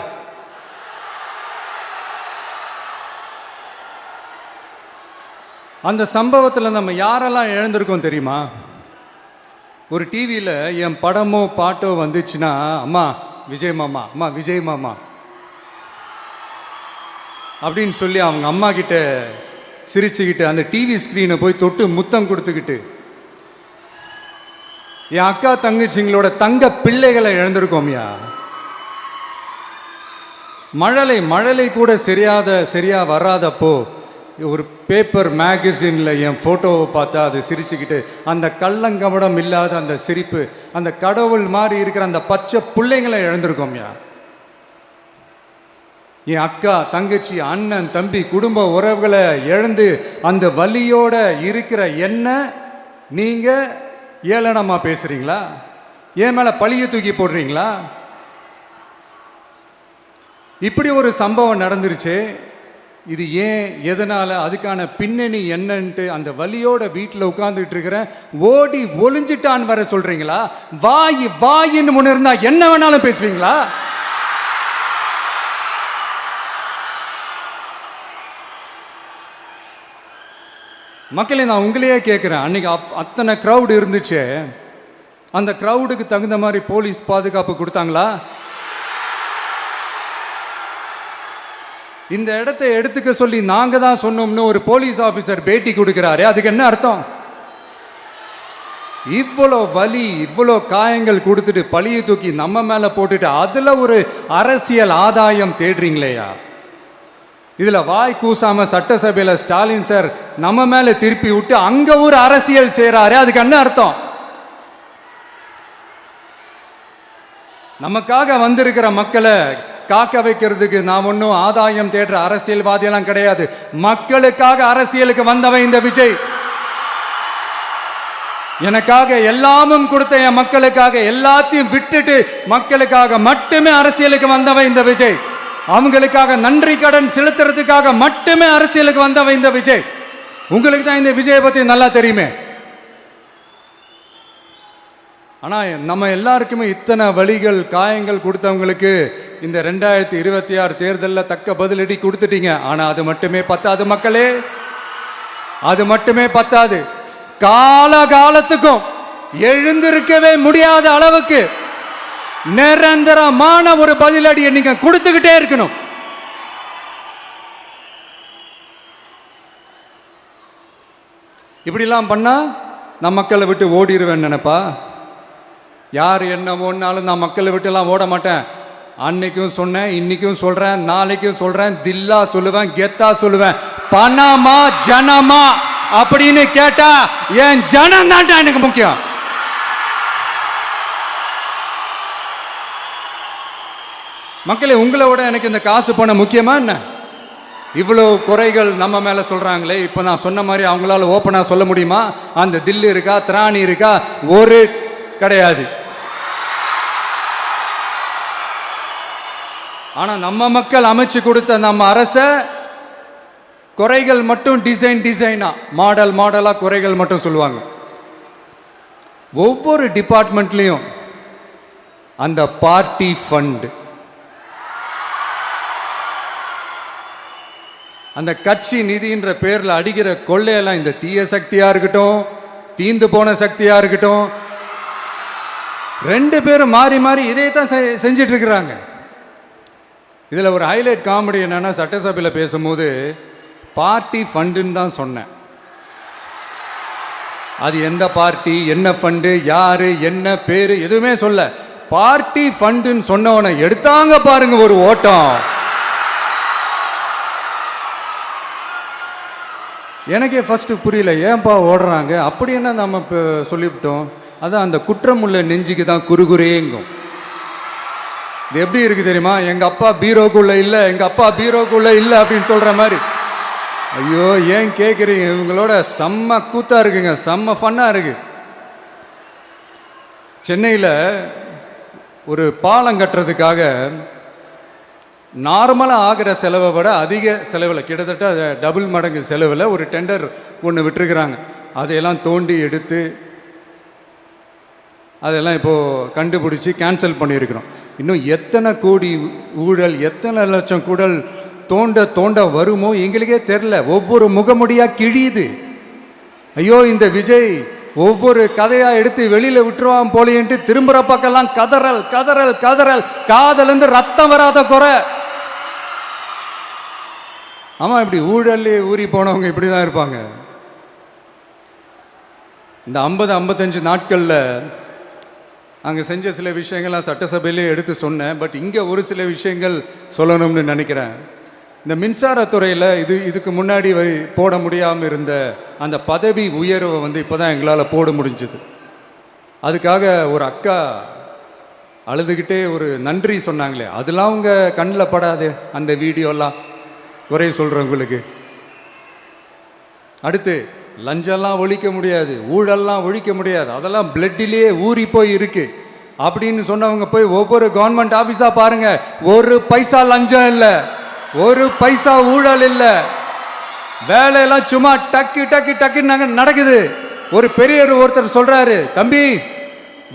அந்த சம்பவத்தில் நம்ம யாரெல்லாம் இழந்திருக்கோம் தெரியுமா? ஒரு டிவியில் என் படமோ பாட்டோ வந்துச்சுன்னா, அம்மா விஜய் மாமா, அம்மா விஜய் மாமா அப்படின்னு சொல்லி அவங்க அம்மா கிட்ட சிரிச்சுக்கிட்டு அந்த டிவி ஸ்க்ரீனை போய் தொட்டு முத்தம் கொடுத்துக்கிட்டு என் அக்கா தங்கச்சிங்களோட தங்க பிள்ளைகளை இழந்திருக்கோம்யா. மழலை கூட சரியா வராதப்போ ஒரு பேப்பர் மேகசினில் என் ஃபோட்டோவை பார்த்தா அது சிரிச்சுக்கிட்டு அந்த கள்ளங்கபடம் இல்லாத அந்த சிரிப்பு, அந்த கடவுள் மாதிரி இருக்கிற அந்த பச்சை பிள்ளைங்களை இழந்திருக்கோம்யா. என் அக்கா தங்கச்சி அண்ணன் தம்பி குடும்ப உறவுகளை இழந்து அந்த வலியோட இருக்கிற என்ன நீங்க ஏளனமா பேசுறீங்களா? என் மேல பழிய தூக்கி போடுறீங்களா? இப்படி ஒரு சம்பவம் நடந்துருச்சு. இது ஏன், எதனால, அதுக்கான பின்னணி என்னன்ட்டு அந்த வலியோட வீட்டில் உட்கார்ந்துட்டு இருக்கிறேன். ஓடி ஒளிஞ்சிட்டான்னு வர சொல்றீங்களா? வாயின்னு முன்ன இருந்தா என்ன வேணாலும் பேசுவீங்களா? மக்களே, நான் உங்களையே கேட்குறேன், அன்னைக்கு அத்தனை க்ரௌடு இருந்துச்சு, அந்த க்ரௌடுக்கு தகுந்த மாதிரி போலீஸ் பாதுகாப்பு கொடுத்தாங்களா? இந்த இடத்தை எடுத்துக்க சொல்லி நாங்க தான் சொன்னோம்னு ஒரு போலீஸ் ஆபீசர் பேட்டி கொடுக்கிறாரு, அதுக்கு என்ன அர்த்தம்? இவ்வளோ வலி, இவ்வளோ காயங்கள் கொடுத்துட்டு பழியை தூக்கி நம்ம மேல போட்டுட்டு அதுல ஒரு அரசியல் ஆதாயம் தேடுறீங்களேயா? இதுல வாய் கூசாம சட்டசபையில ஸ்டாலின் சார் நம்ம மேல திருப்பி விட்டு அங்க ஒரு அரசியல் செய்றாரு, அதுக்கு என்ன அர்த்தம்? நமக்காக வந்திருக்கிற மக்களை காக்க வைக்கிறதுக்கு நான் ஒன்றும் ஆதாயம் தேடுற அரசியல்வாதியெல்லாம் கிடையாது. மக்களுக்காக அரசியலுக்கு வந்தவன் இந்த விஜய். எனக்காக எல்லாமும் கொடுத்த என் மக்களுக்காக எல்லாத்தையும் விட்டுட்டு மக்களுக்காக மட்டுமே அரசியலுக்கு வந்தவன் இந்த விஜய். அவங்களுக்காக நன்றி கடன் செலுத்துறதுக்காக மட்டுமே அரசியலுக்கு வந்தவன் இந்த விஜய். உங்களுக்கு தான் இந்த விஜயை பத்தி நல்லா தெரியுமே. ஆனா நம்ம எல்லாருக்குமே இத்தனை வலிகள் காயங்கள் கொடுத்தவங்களுக்கு இந்த 2026 தேர்தலில் தக்க பதிலடி கொடுத்துட்டீங்க. ஆனா அது மட்டுமே பத்தாது மக்களே, அது மட்டுமே பத்தாது. காலகாலத்துக்கும் எழுந்திருக்கவே முடியாத அளவுக்கு நிரந்தரமான ஒரு பதிலடியை நீங்க கொடுத்துக்கிட்டே இருக்கணும். இப்படிலாம் பண்ணா நான் மக்களை விட்டு ஓடிடுவேன் நினைப்பா? யார் என்ன ஓடினாலும் நான் மக்களை விட்டு எல்லாம் ஓட மாட்டேன். அன்னைக்கும் சொன்னேன், இன்னைக்கும் சொல்றேன், நாளைக்கும் சொல்றேன், தில்லா சொல்லுவேன், கெத்தா சொல்லுவேன். பணமா ஜனமா அப்படின்னு கேட்டா என் ஜனம் தான் எனக்கு முக்கியம். மக்களே, உங்களை விட எனக்கு இந்த காசு பணம் முக்கியமா என்ன? இவ்வளோ குறைகள் நம்ம மேல சொல்றாங்களே, இப்ப நான் சொன்ன மாதிரி அவங்களால ஓப்பனா சொல்ல முடியுமா? அந்த தில்லு இருக்கா, திராணி இருக்கா? ஒரு கிடையாது. ஆனா நம்ம மக்கள் அமைச்சு கொடுத்த நம்ம அரச குறைகள் மட்டும் டிசைனா மாடலா குறைகள் மட்டும் சொல்லுவாங்க. ஒவ்வொரு டிபார்ட்மெண்ட்லயும் அந்த பார்ட்டி ஃபண்ட், அந்த கட்சி நிதின்ற பேர்ல அடிக்கிற கொள்ளையெல்லாம் இந்த தீய சக்தியா இருக்கட்டும், தீந்து போன சக்தியா இருக்கட்டும், ரெண்டு பேரும் மாறி மாறி இதே தான் செஞ்சிட்டு இருக்கிறாங்க. இதுல ஒரு ஹைலைட் காமெடி என்னன்னா, சட்டசபையில் பேசும்போது பார்ட்டி ஃபண்டுன்னு தான் சொன்னேன். அது எந்த பார்ட்டி, என்ன ஃபண்டு, யாரு, என்ன பேரு எதுவுமே சொல்ல. பார்ட்டி ஃபண்டுன்னு சொன்னவனை எடுத்தாங்க பாருங்க ஒரு ஓட்டம். எனக்கே ஃபர்ஸ்ட் புரியல, ஏன்பா ஓடுறாங்க? அப்படி என்ன நம்ம இப்போ சொல்லிவிட்டோம்? அதான் அந்த குற்றமுள்ள நெஞ்சுக்கு தான் குறுகுறேங்கும். இது எப்படி இருக்கு தெரியுமா? எங்க அப்பா பீரோக்குள்ள இல்லை, எங்க அப்பா பீரோக்குள்ள இல்லை அப்படின்னு சொல்ற மாதிரி. ஐயோ, ஏன் கேட்குறீங்க? இவங்களோட செம்ம கூத்தா இருக்குங்க, செம்ம ஃபன்னா இருக்கு. சென்னையில் ஒரு பாலம் கட்டுறதுக்காக நார்மலாக ஆகிற செலவை விட அதிக செலவில், கிட்டத்தட்ட டபுள் மடங்கு செலவில் ஒரு டெண்டர் ஒன்று விட்டுருக்குறாங்க. அதையெல்லாம் தோண்டி எடுத்து அதெல்லாம் இப்போது கண்டுபிடிச்சி கேன்சல் பண்ணியிருக்கிறோம். இன்னும் எத்தனை கோடி ஊழல், எத்தனை லட்சம் குடல் தோண்ட வருமோ எங்களுக்கே தெரில. ஒவ்வொரு முகமுடியாக கிழியுது. ஐயோ, இந்த விஜய் ஒவ்வொரு கதையா எடுத்து வெளியில விட்டுருவான் போலேன்ட்டு திரும்புற பக்கம்லாம் கதறல் கதறல் கதறல், காதலேருந்து ரத்தம் வராத குறை. ஆமா, இப்படி ஊழல்லே ஊறி போனவங்க இப்படிதான் இருப்பாங்க. இந்த 50-55 நாட்கள்ல அங்க செஞ்ச சில விஷயங்கள்லாம் சட்டசபையிலே எடுத்து சொன்னேன். பட் இங்க ஒரு சில விஷயங்கள் சொல்லணும்னு நினைக்கிறேன். இந்த மின்சாரத்துறையில் இதுக்கு முன்னாடி போட முடியாமல் இருந்த அந்த பதவி உயர்வை இப்போ தான் எங்களால் போட முடிஞ்சது. அதுக்காக ஒரு அக்கா அழுதுகிட்டே ஒரு நன்றி சொன்னாங்களே, அதெல்லாம் அவங்க கண்ணில் படாதே அந்த வீடியோலாம், குறை சொல்கிறவங்களுக்கு. அடுத்து லஞ்சம்லாம் ஒழிக்க முடியாது, ஊழல்லாம் ஒழிக்க முடியாது, அதெல்லாம் பிளட்டிலேயே ஊறி போய் இருக்கு அப்படின்னு சொன்னவங்க போய் ஒவ்வொரு கவர்மெண்ட் ஆஃபீஸாக பாருங்க, ஒரு பைசா லஞ்சம் இல்லை, ஒரு பைசா ஊழல் இல்லை, வேலையெல்லாம் சும்மா டக்கு டக்கு டக்குன்னு நடக்குது. ஒரு பெரியவர் ஒருத்தர் சொல்றாரு, தம்பி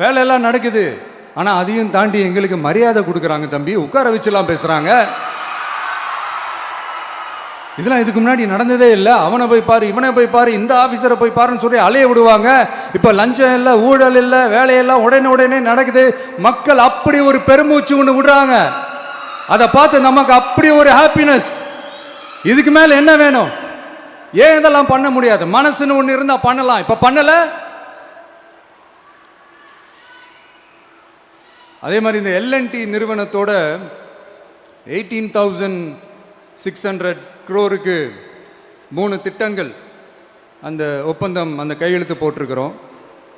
வேலையெல்லாம் நடக்குது, ஆனா அதையும் தாண்டி எங்களுக்கு மரியாதை கொடுக்குறாங்க தம்பி, உட்கார வச்சுலாம் பேசுறாங்க. இதெல்லாம் இதுக்கு முன்னாடி நடந்ததே இல்லை. அவனை போய் பாரு, இவனை போய் பாரு, இந்த ஆபீசரை போய் பாருன்னு சொல்லி அலைய விடுவாங்க. இப்ப லஞ்சம் இல்லை, ஊழல் இல்லை, வேலையெல்லாம் உடனே நடக்குது. மக்கள் அப்படி ஒரு பெருமூச்சு ஒன்று விடுறாங்க. அதை பார்த்து நமக்கு அப்படி ஒரு ஹாப்பினஸ். இதுக்கு மேல என்ன வேணும்? ஏன் இதெல்லாம் பண்ண முடியாது? மனசுன்னு ஒண்ணு இருந்தா பண்ணலாம். இப்ப பண்ணல. அதே மாதிரி இந்த L&T நிறுவனத்தோட 18,600 crore 3 திட்டங்கள் அந்த ஒப்பந்தம், அந்த கையெழுத்து போட்டிருக்கிறோம்.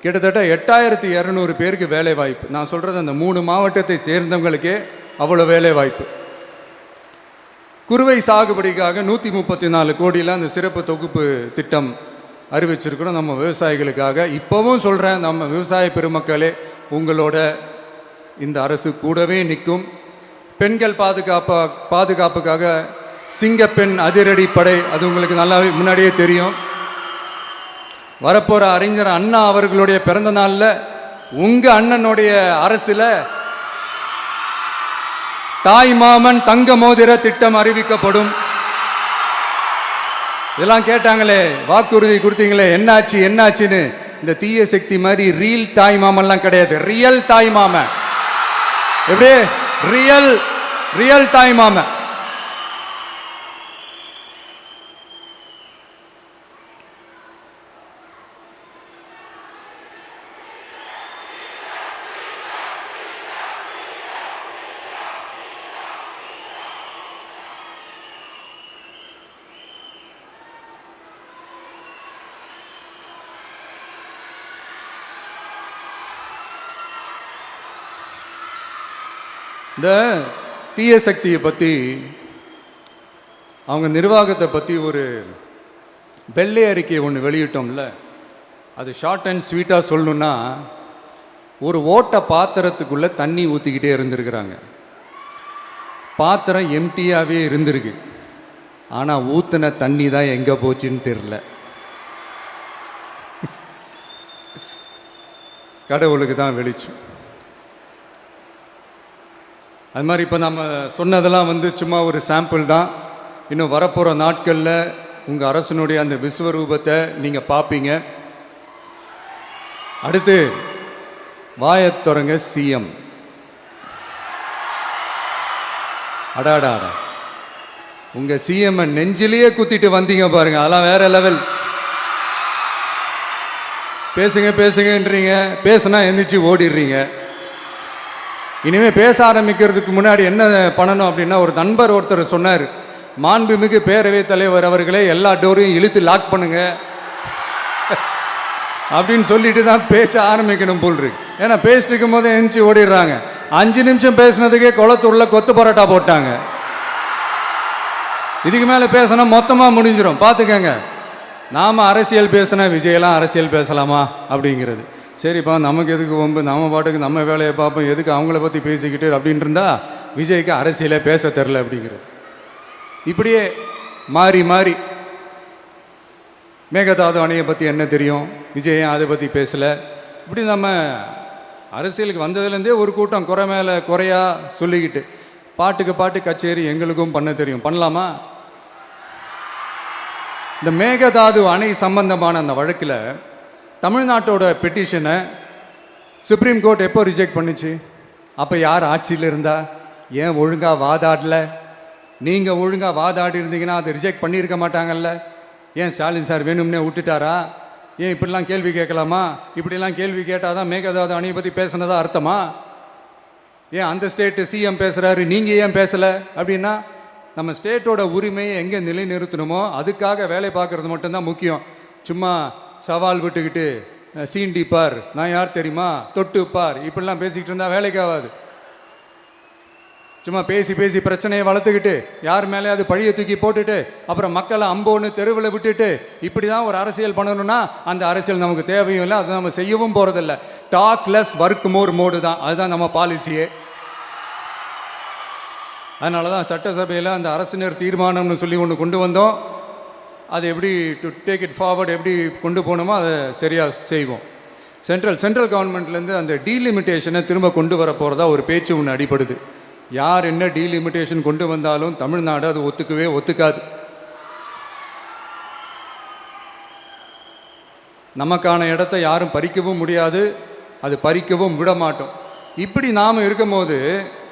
கிட்டத்தட்ட 8,200 பேருக்கு வேலை வாய்ப்பு. நான் சொல்றது அந்த 3 மாவட்டத்தை சேர்ந்தவங்களுக்கே அவ்வளோ வேலை வாய்ப்பு. குறுவை சாகுபடிக்காக 134 கோடியில் அந்த சிறப்பு தொகுப்பு திட்டம் அறிவிச்சிருக்கிறோம் நம்ம விவசாயிகளுக்காக. இப்போவும் சொல்கிறேன், நம்ம விவசாய பெருமக்களே, உங்களோட இந்த அரசு கூடவே நிற்கும். பெண்கள் பாதுகாப்புக்காக சிங்கப்பெண் அதிரடி படை, அது உங்களுக்கு நல்லாவே முன்னாடியே தெரியும். வரப்போகிற அறிஞர் அண்ணா அவர்களுடைய பிறந்த நாளில் உங்கள் அண்ணனுடைய அரசில் தாய் மாமன் தங்க மோதிர திட்டம் அறிவிக்கப்படும். இதெல்லாம் கேட்டாங்களே, வாக்குறுதி கொடுத்தீங்களே, என்னாச்சு என்னாச்சுன்னு. இந்த தீய சக்தி மாதிரி ரீல் தாய் மாமன்லாம் கிடையாது, ரியல் தாய் மாமன். எப்படி ரியல் தாய் மாமன். இந்த தீய சக்தியை பற்றி, அவங்க நிர்வாகத்தை பற்றி ஒரு வெள்ளை அறிக்கையை ஒன்று வெளியிட்டோம்ல, அது ஷார்ட் அண்ட் ஸ்வீட்டாக சொல்லணுன்னா, ஒரு ஓட்ட பாத்திரத்துக்குள்ளே தண்ணி ஊற்றிக்கிட்டே இருந்திருக்கிறாங்க. பாத்திரம் எம்டியாகவே இருந்திருக்கு, ஆனால் ஊற்றின தண்ணி தான் எங்கே போச்சுன்னு தெரில. கடவுளுக்கு தான் வெளிச்சம். அது மாதிரி இப்போ நம்ம சொன்னதெல்லாம் சும்மா ஒரு சாம்பிள் தான். இன்னும் வரப்போகிற நாட்களில் உங்கள் அரசனுடைய அந்த விஸ்வரூபத்தை நீங்கள் பார்ப்பீங்க. அடுத்து வாயத்தொடங்க சிஎம். அடாடா, உங்கள் சிஎம் நெஞ்சிலேயே குத்திட்டு வந்தீங்க பாருங்க, அதெல்லாம் வேற லெவல். பேசுங்கன்றீங்க, பேசுனா எந்திரிச்சு ஓடிடுறீங்க. இனிமேல் பேச ஆரம்பிக்கிறதுக்கு முன்னாடி என்ன பண்ணணும் அப்படின்னா, ஒரு நண்பர் ஒருத்தர் சொன்னார், மாண்புமிகு பேரவைத் தலைவர் அவர்களே, எல்லா டோரையும் இழுத்து லாக் பண்ணுங்க அப்படின்னு சொல்லிட்டு தான் பேச்ச ஆரம்பிக்கணும் போல் இருக்கு. ஏன்னா பேசிட்டு இருக்கும் போதே எந்திரிச்சு ஓடிடுறாங்க. 5 நிமிஷம் பேசினதுக்கே குளத்தூர்ல கொத்து பரோட்டா போட்டாங்க. இதுக்கு மேலே பேசினா மொத்தமாக முடிஞ்சிடும், பார்த்துக்கங்க. நாம் அரசியல் பேசினா விஜயெல்லாம் அரசியல் பேசலாமா அப்படிங்கிறது. சரிப்பா, நமக்கு எதுக்கு வம்பு, நம்ம பாட்டுக்கு நம்ம வேலையை பார்ப்போம், எதுக்கு அவங்கள பற்றி பேசிக்கிட்டு அப்படின்னு இருந்தால் விஜய்க்கு அரசியலே பேச தெரில அப்படிங்கிறது. இப்படியே மாறி மாறி மேகதாது அணையை பற்றி என்ன தெரியும், விஜயம் அதை பற்றி பேசலை. இப்படி நம்ம அரசியலுக்கு வந்ததுலேருந்தே ஒரு கூட்டம் குறை மேலே குறையா சொல்லிக்கிட்டு, பாட்டுக்கு பாட்டு கச்சேரி எங்களுக்கும் பண்ண தெரியும், பண்ணலாமா? இந்த மேகதாது அணை சம்பந்தமான அந்த வழக்கில் தமிழ்நாட்டோட பெட்டிஷனை சுப்ரீம் கோர்ட் எப்போ ரிஜெக்ட் பண்ணிச்சு? அப்போ யார் ஆட்சியில் இருந்தா? ஏன் ஒழுங்காக வாதாடல? நீங்கள் ஒழுங்காக வாதாடி இருந்தீங்கன்னா அதை ரிஜெக்ட் பண்ணியிருக்க மாட்டாங்கல்ல. ஏன் ஸ்டாலின் சார் வேணும்னே விட்டுட்டாரா? ஏன் இப்படிலாம் கேள்வி கேட்கலாமா? இப்படிலாம் கேள்வி கேட்டால் தான் மேகதாது அணையை பற்றி பேசுனதா அர்த்தமா? ஏன் அந்த ஸ்டேட்டு சிஎம் பேசுகிறாரு, நீங்கள் ஏன் பேசலை அப்படின்னா, நம்ம ஸ்டேட்டோட உரிமையை எங்கே நிலைநிறுத்தணுமோ அதுக்காக வேலை பார்க்குறது மட்டும்தான் முக்கியம். சும்மா சவால் விட்டுக்கிட்டு சீண்டி பார், நான் யார் தெரியுமா, தொட்டு பார், இப்படிலாம் பேசிக்கிட்டு இருந்தால் வேலைக்கு ஆகாது. சும்மா பேசி பேசி பிரச்சனையை வளர்த்துக்கிட்டு யார் மேலே அது பழியை தூக்கி போட்டுட்டு அப்புறம் மக்களை அம்போன்னு தெருவில் விட்டுட்டு இப்படி தான் ஒரு அரசியல் பண்ணணும்னா அந்த அரசியல் நமக்கு தேவையும் இல்லை, அதை நம்ம செய்யவும் போகிறதில்ல. Talk less work more mode தான், அதுதான் நம்ம பாலிசியே. அதனால தான் சட்டசபையில் அந்த அரசினர் தீர்மானம்னு சொல்லி ஒன்று கொண்டு வந்தோம். அது எப்படி டு டேக் இட் ஃபார்வர்ட், எப்படி கொண்டு போகணுமோ அதை சரியாக செய்வோம். சென்ட்ரல் கவர்மெண்ட்லேருந்து அந்த டீலிமிட்டேஷனை திரும்ப கொண்டு வர போகிறதா ஒரு பேச்சு ஒன்று அடிபடுது. யார் என்ன டீலிமிட்டேஷன் கொண்டு வந்தாலும் தமிழ்நாடு அது ஒத்துக்காது. நமக்கான இடத்த யாரும் பறிக்கவும் முடியாது, அது பறிக்கவும் விட மாட்டோம். இப்படி நாம் இருக்கும்போது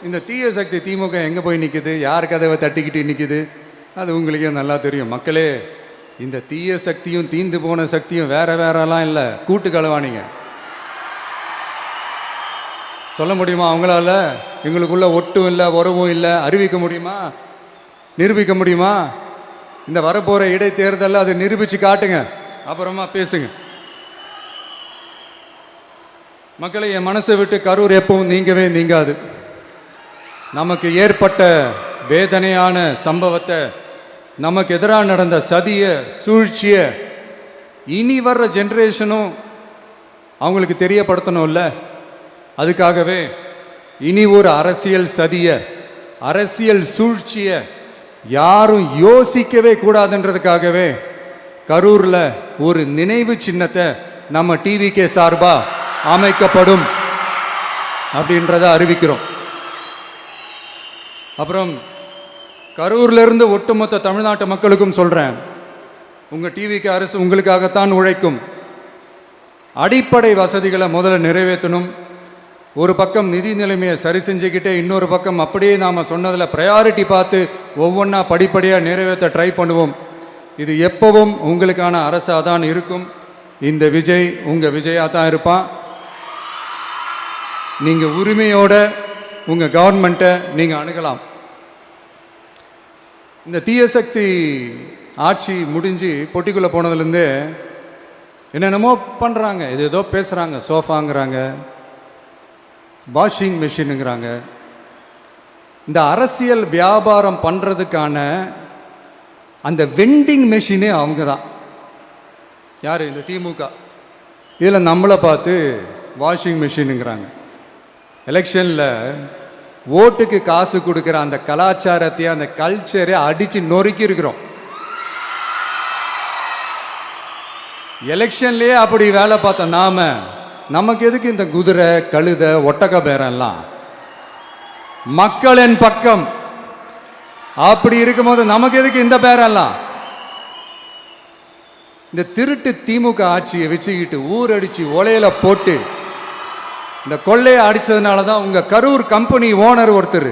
இந்த தீய சக்தி திமுக எங்கே போய் நிற்குது, யார் கதவை தட்டிக்கிட்டு நிற்குது, அது உங்களுக்கே நல்லா தெரியும். மக்களே, இந்த தீய சக்தியும் தீந்து போன சக்தியும் வேறலாம் இல்லை, கூட்டு களவாணிங்க. சொல்ல முடியுமா அவங்களால? எங்களுக்குள்ள ஒட்டும் இல்லை, உறவும் இல்லை, அறிவிக்க முடியுமா, நிரூபிக்க முடியுமா? இந்த வரப்போகிற இடைத்தேர்தலில் அதை நிரூபித்து காட்டுங்க, அப்புறமா பேசுங்க. மக்களை, என் மனசை விட்டு கரூர் எப்பவும் நீங்கவே நீங்காது. நமக்கு ஏற்பட்ட வேதனையான சம்பவத்தை, நமக்கு எதிராக நடந்த சதிய சூழ்ச்சிய இனி வர்ற ஜென்ரேஷனும் அவங்களுக்கு தெரியப்படுத்தணும்ல. அதுக்காகவே இனி ஒரு அரசியல் சதிய, அரசியல் சூழ்ச்சிய யாரும் யோசிக்கவே கூடாதுன்றதுக்காகவே கரூரில் ஒரு நினைவு சின்னத்தை நம்ம டிவிகே சார்பா அமைக்கப்படும் அப்படின்றத அறிவிக்கிறோம். அப்புறம் கரூர்ல இருந்து ஒட்டுமொத்த தமிழ்நாட்டு மக்களுக்கும் சொல்றேன், உங்க டிவிகே அரசு உங்களுக்காகத்தான் உழைக்கும். அடிப்படை வசதிகளை முதல்ல நிறைவேற்றணும். ஒரு பக்கம் நிதி நிலைமையை சரி செஞ்சுக்கிட்டே, இன்னொரு பக்கம் அப்படியே நாம் சொன்னதில் ப்ரையாரிட்டி பார்த்து ஒவ்வொன்றா படிப்படியாக நிறைவேற்ற ட்ரை பண்ணுவோம். இது எப்பவும் உங்களுக்கான அரசாக தான் இருக்கும். இந்த விஜய் உங்கள் விஜயாக தான் இருப்பான். நீங்கள் உரிமையோட உங்கள் கவர்மெண்ட்டை நீங்கள் அணுகலாம். இந்த தீய சக்தி ஆட்சி முடிஞ்சு பொட்டிக்குள்ளே போனதுலேருந்து என்னென்னமோ பண்ணுறாங்க, இது ஏதோ பேசுகிறாங்க, சோஃபாங்கிறாங்க, வாஷிங் மிஷினுங்கிறாங்க. இந்த அரசியல் வியாபாரம் பண்ணுறதுக்கான அந்த வெண்டிங் மெஷினே அவங்க தான். யார்? இந்த திமுக. இதில் நம்மளை பார்த்து வாஷிங் மிஷினுங்கிறாங்க. எலெக்ஷனில் ஓட்டுக்கு காசு கொடுக்குற அந்த கலாச்சாரத்தையே, அந்த கல்ச்சரை அடித்து நொறுக்கி இருக்கிறோம். எலெக்ஷன்லேயே அப்படி வேலை பார்த்த நமக்கு எதுக்கு இந்த குதிரை, கழுத, ஒட்டக பேரெல்லாம்? மக்களின் பக்கம். அப்படி இருக்கும்போது நமக்கு எதுக்கு இந்த பேரெல்லாம்? இந்த திருட்டு திமுக ஆட்சியை வச்சுக்கிட்டு ஊரடிச்சு ஒலையில போட்டு இந்த கொள்ளையை அடிச்சதுனால தான் உங்க கரூர் கம்பெனி ஓனர் ஒருத்தர்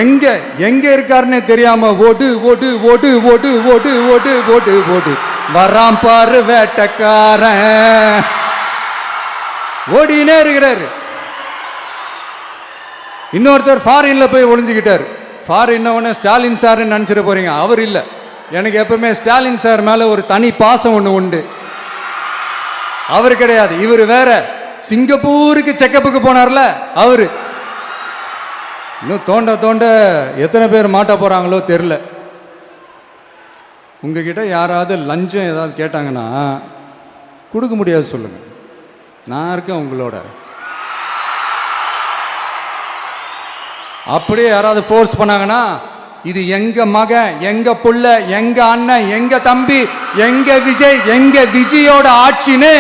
எங்க எங்க இருக்காருன்னே தெரியாம ஓட்டு ஓட்டு ஓட்டு ஓட்டு ஓட்டு ஓட்டு ஓட்டு ஓட்டு வராம் பாரு வேட்டக்காரன் ஓடினே இருக்கிறாரு. இன்னொருத்தர் ஃபாரின்ல போய் ஒளிஞ்சுக்கிட்டார். ஃபாரின் உடனே ஸ்டாலின் சார் நினைச்சிட போறீங்க. அவர் இல்லை. எனக்கு எப்பவுமே ஸ்டாலின் சார் மேல ஒரு தனி பாசம் ஒன்று உண்டு. அவர் கிடையாது, இவர் வேற. சிங்கப்பூருக்கு செக்கப்புக்கு போனார்ல அவரு. இன்னும் தோண்ட தோண்ட எத்தனை பேர் மாட்ட போறாங்களோ தெரியல. உங்ககிட்ட யாராவது லஞ்சம் ஏதாவது கேட்டாங்கன்னா கொடுக்க முடியாது சொல்லுங்க, நான் இருக்கேன் உங்களோட. அப்படியே யாராவது ஃபோர்ஸ் பண்ணாங்கன்னா இது எங்க மகன், எங்க புள்ள, எங்க அண்ணன், எங்க தம்பி, எங்க விஜய், எங்க விஜயோட ஆட்சின்னு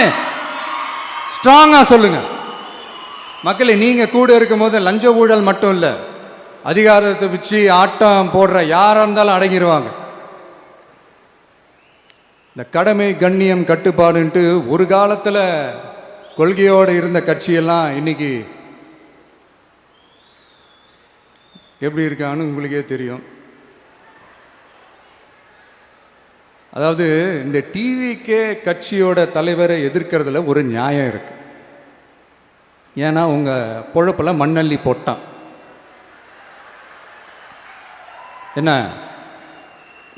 ஸ்ட்ராங்கா சொல்லுங்க. மக்களே, நீங்க கூட இருக்கும் போது லஞ்ச ஊழல் மட்டும் இல்ல, அதிகாரத்தை வச்சு ஆட்டம் போடுற யாரா இருந்தாலும் அடங்கிடுவாங்க. இந்த கடமை, கண்ணியம், கட்டுப்பாடுன்ட்டு ஒரு காலத்துல கொள்கையோடு இருந்த கட்சியெல்லாம் இன்னைக்கு எப்படி இருக்கான்னு உங்களுக்கே தெரியும். அதாவது இந்த டிவிகே கட்சியோட தலைவரை எதிர்க்கிறதுல ஒரு நியாயம் இருக்கு. ஏன்னா உங்க பொழப்புல மண்ணள்ளி போட்டான். என்ன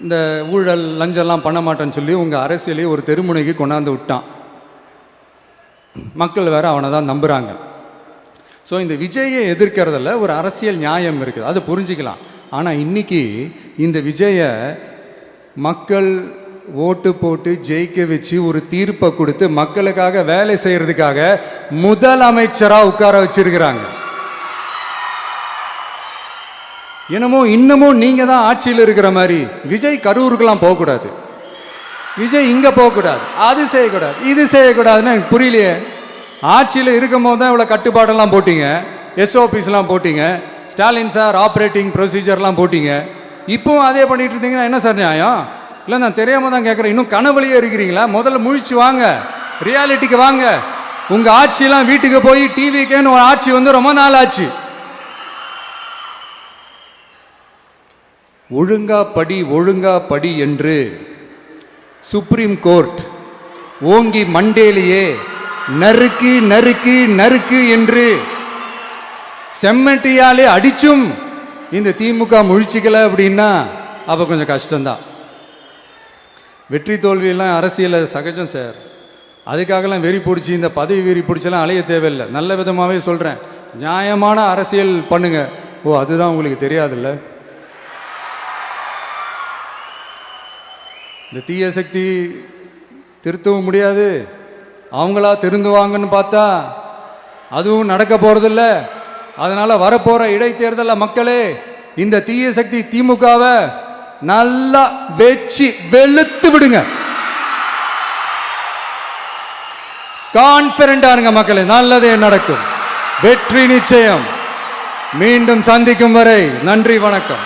இந்த ஊழல் லஞ்சம்லாம் பண்ண மாட்டேன்னு சொல்லி உங்க அரசியலையே ஒரு தெருமுனைக்கு கொண்டாந்து விட்டான். மக்கள் வேற அவனை தான் நம்புறாங்க. ஸோ இந்த விஜயை எதிர்க்கிறதுல ஒரு அரசியல் நியாயம் இருக்குது, அது புரிஞ்சுக்கலாம். ஆனால் இன்னைக்கு இந்த விஜயை மக்கள் ஓட்டு போட்டு ஜெயிக்க வச்சு ஒரு தீர்ப்பை கொடுத்து மக்களுக்காக வேலை செய்யறதுக்காக முதலமைச்சராக உட்கார வச்சிருக்கிறாங்க. என்னமோ இன்னமும் நீங்க தான் ஆட்சியில் இருக்கிற மாதிரி விஜய் கரூருக்கெல்லாம் போகக்கூடாது, விஜய் இங்க போகக்கூடாது, அது செய்யக்கூடாது, இது செய்யக்கூடாதுன்னு எனக்கு புரியலையே. ஆட்சியில் இருக்கும் போது தான் இவ்வளோ கட்டுப்பாடெல்லாம் போட்டீங்க, எஸ்ஓபிஸ்லாம் போட்டீங்க, ஸ்டாலின் சார் ஆப்ரேட்டிங் ப்ரொசீஜர்லாம் போட்டீங்க. இப்போவும் அதே பண்ணிட்டு இருந்தீங்கன்னா என்ன சார் நியாயம்? இல்லை, நான் தெரியாம தான் கேட்குறேன். இன்னும் கனவுலையே இருக்கிறீங்களா? முதல்ல முழிச்சு வாங்க, ரியாலிட்டிக்கு வாங்க. உங்கள் ஆட்சியெல்லாம் வீட்டுக்கு போய் டிவிக்கேன்னு ஒரு ஆட்சி வந்து ரொம்ப நாள் ஆச்சு. ஒழுங்கா படி என்று சுப்ரீம் கோர்ட் ஓங்கி மண்டேலியே நறுக்கு நறுக்கு நறுக்கு என்று செம்மட்டியாலே அடிச்சும் இந்த திமுக முழிச்சிக்கல அப்படின்னா அப்ப கொஞ்சம் கஷ்டம்தான். வெற்றி தோல்வியெல்லாம் அரசியல சகஜம் சார். அதுக்காகலாம் வெறி பிடிச்சி இந்த பதவி வெறி பிடிச்செல்லாம் அலைய தேவையில்லை. நல்ல விதமாகவே சொல்கிறேன். நியாயமான அரசியல் பண்ணுங்க. ஓ, அதுதான் உங்களுக்கு தெரியாதுல்ல? இந்த தீய சக்தி திருத்தவும் முடியாது, அவங்களா திருந்துவாங்கன்னு பார்த்தா அதுவும் நடக்க போறதில்ல. அதனால வரப்போற இடைத்தேர்தலில் மக்களே, இந்த தீய சக்தி திமுகவை நல்லா வெச்சு வெளுத்து விடுங்க. கான்பிடண்டா இருங்க மக்களே, நல்லதே நடக்கும், வெற்றி நிச்சயம். மீண்டும் சந்திக்கும் வரை நன்றி, வணக்கம்.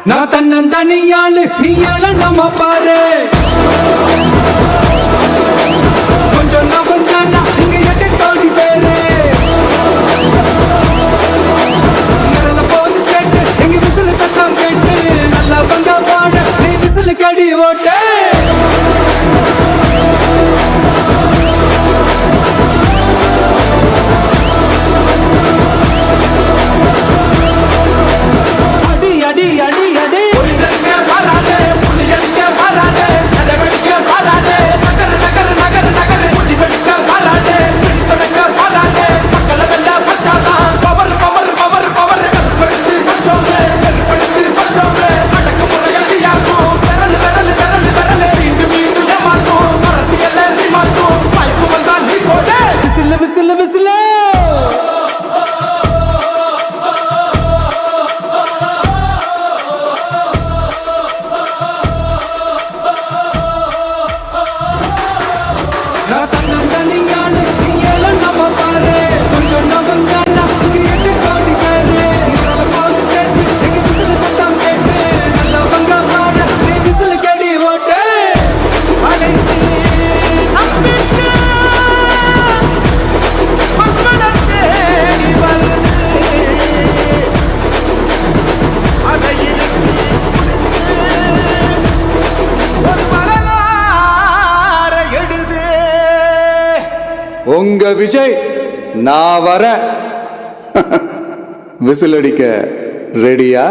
நான் தன்னந்தனியாளு, நீ நம்ம பாரு, கொஞ்சம் நவந்தானா இங்க எட்டு கோடி பேரு, நிரல போது ஸ்டேட் எங்க விசில் சத்தம் கேட்டு, நல்லா வந்த பாட நீ விசில் கடி ஓட்டு. உங்க விஜய் நான் வர விசில் அடிக்க ரெடியா?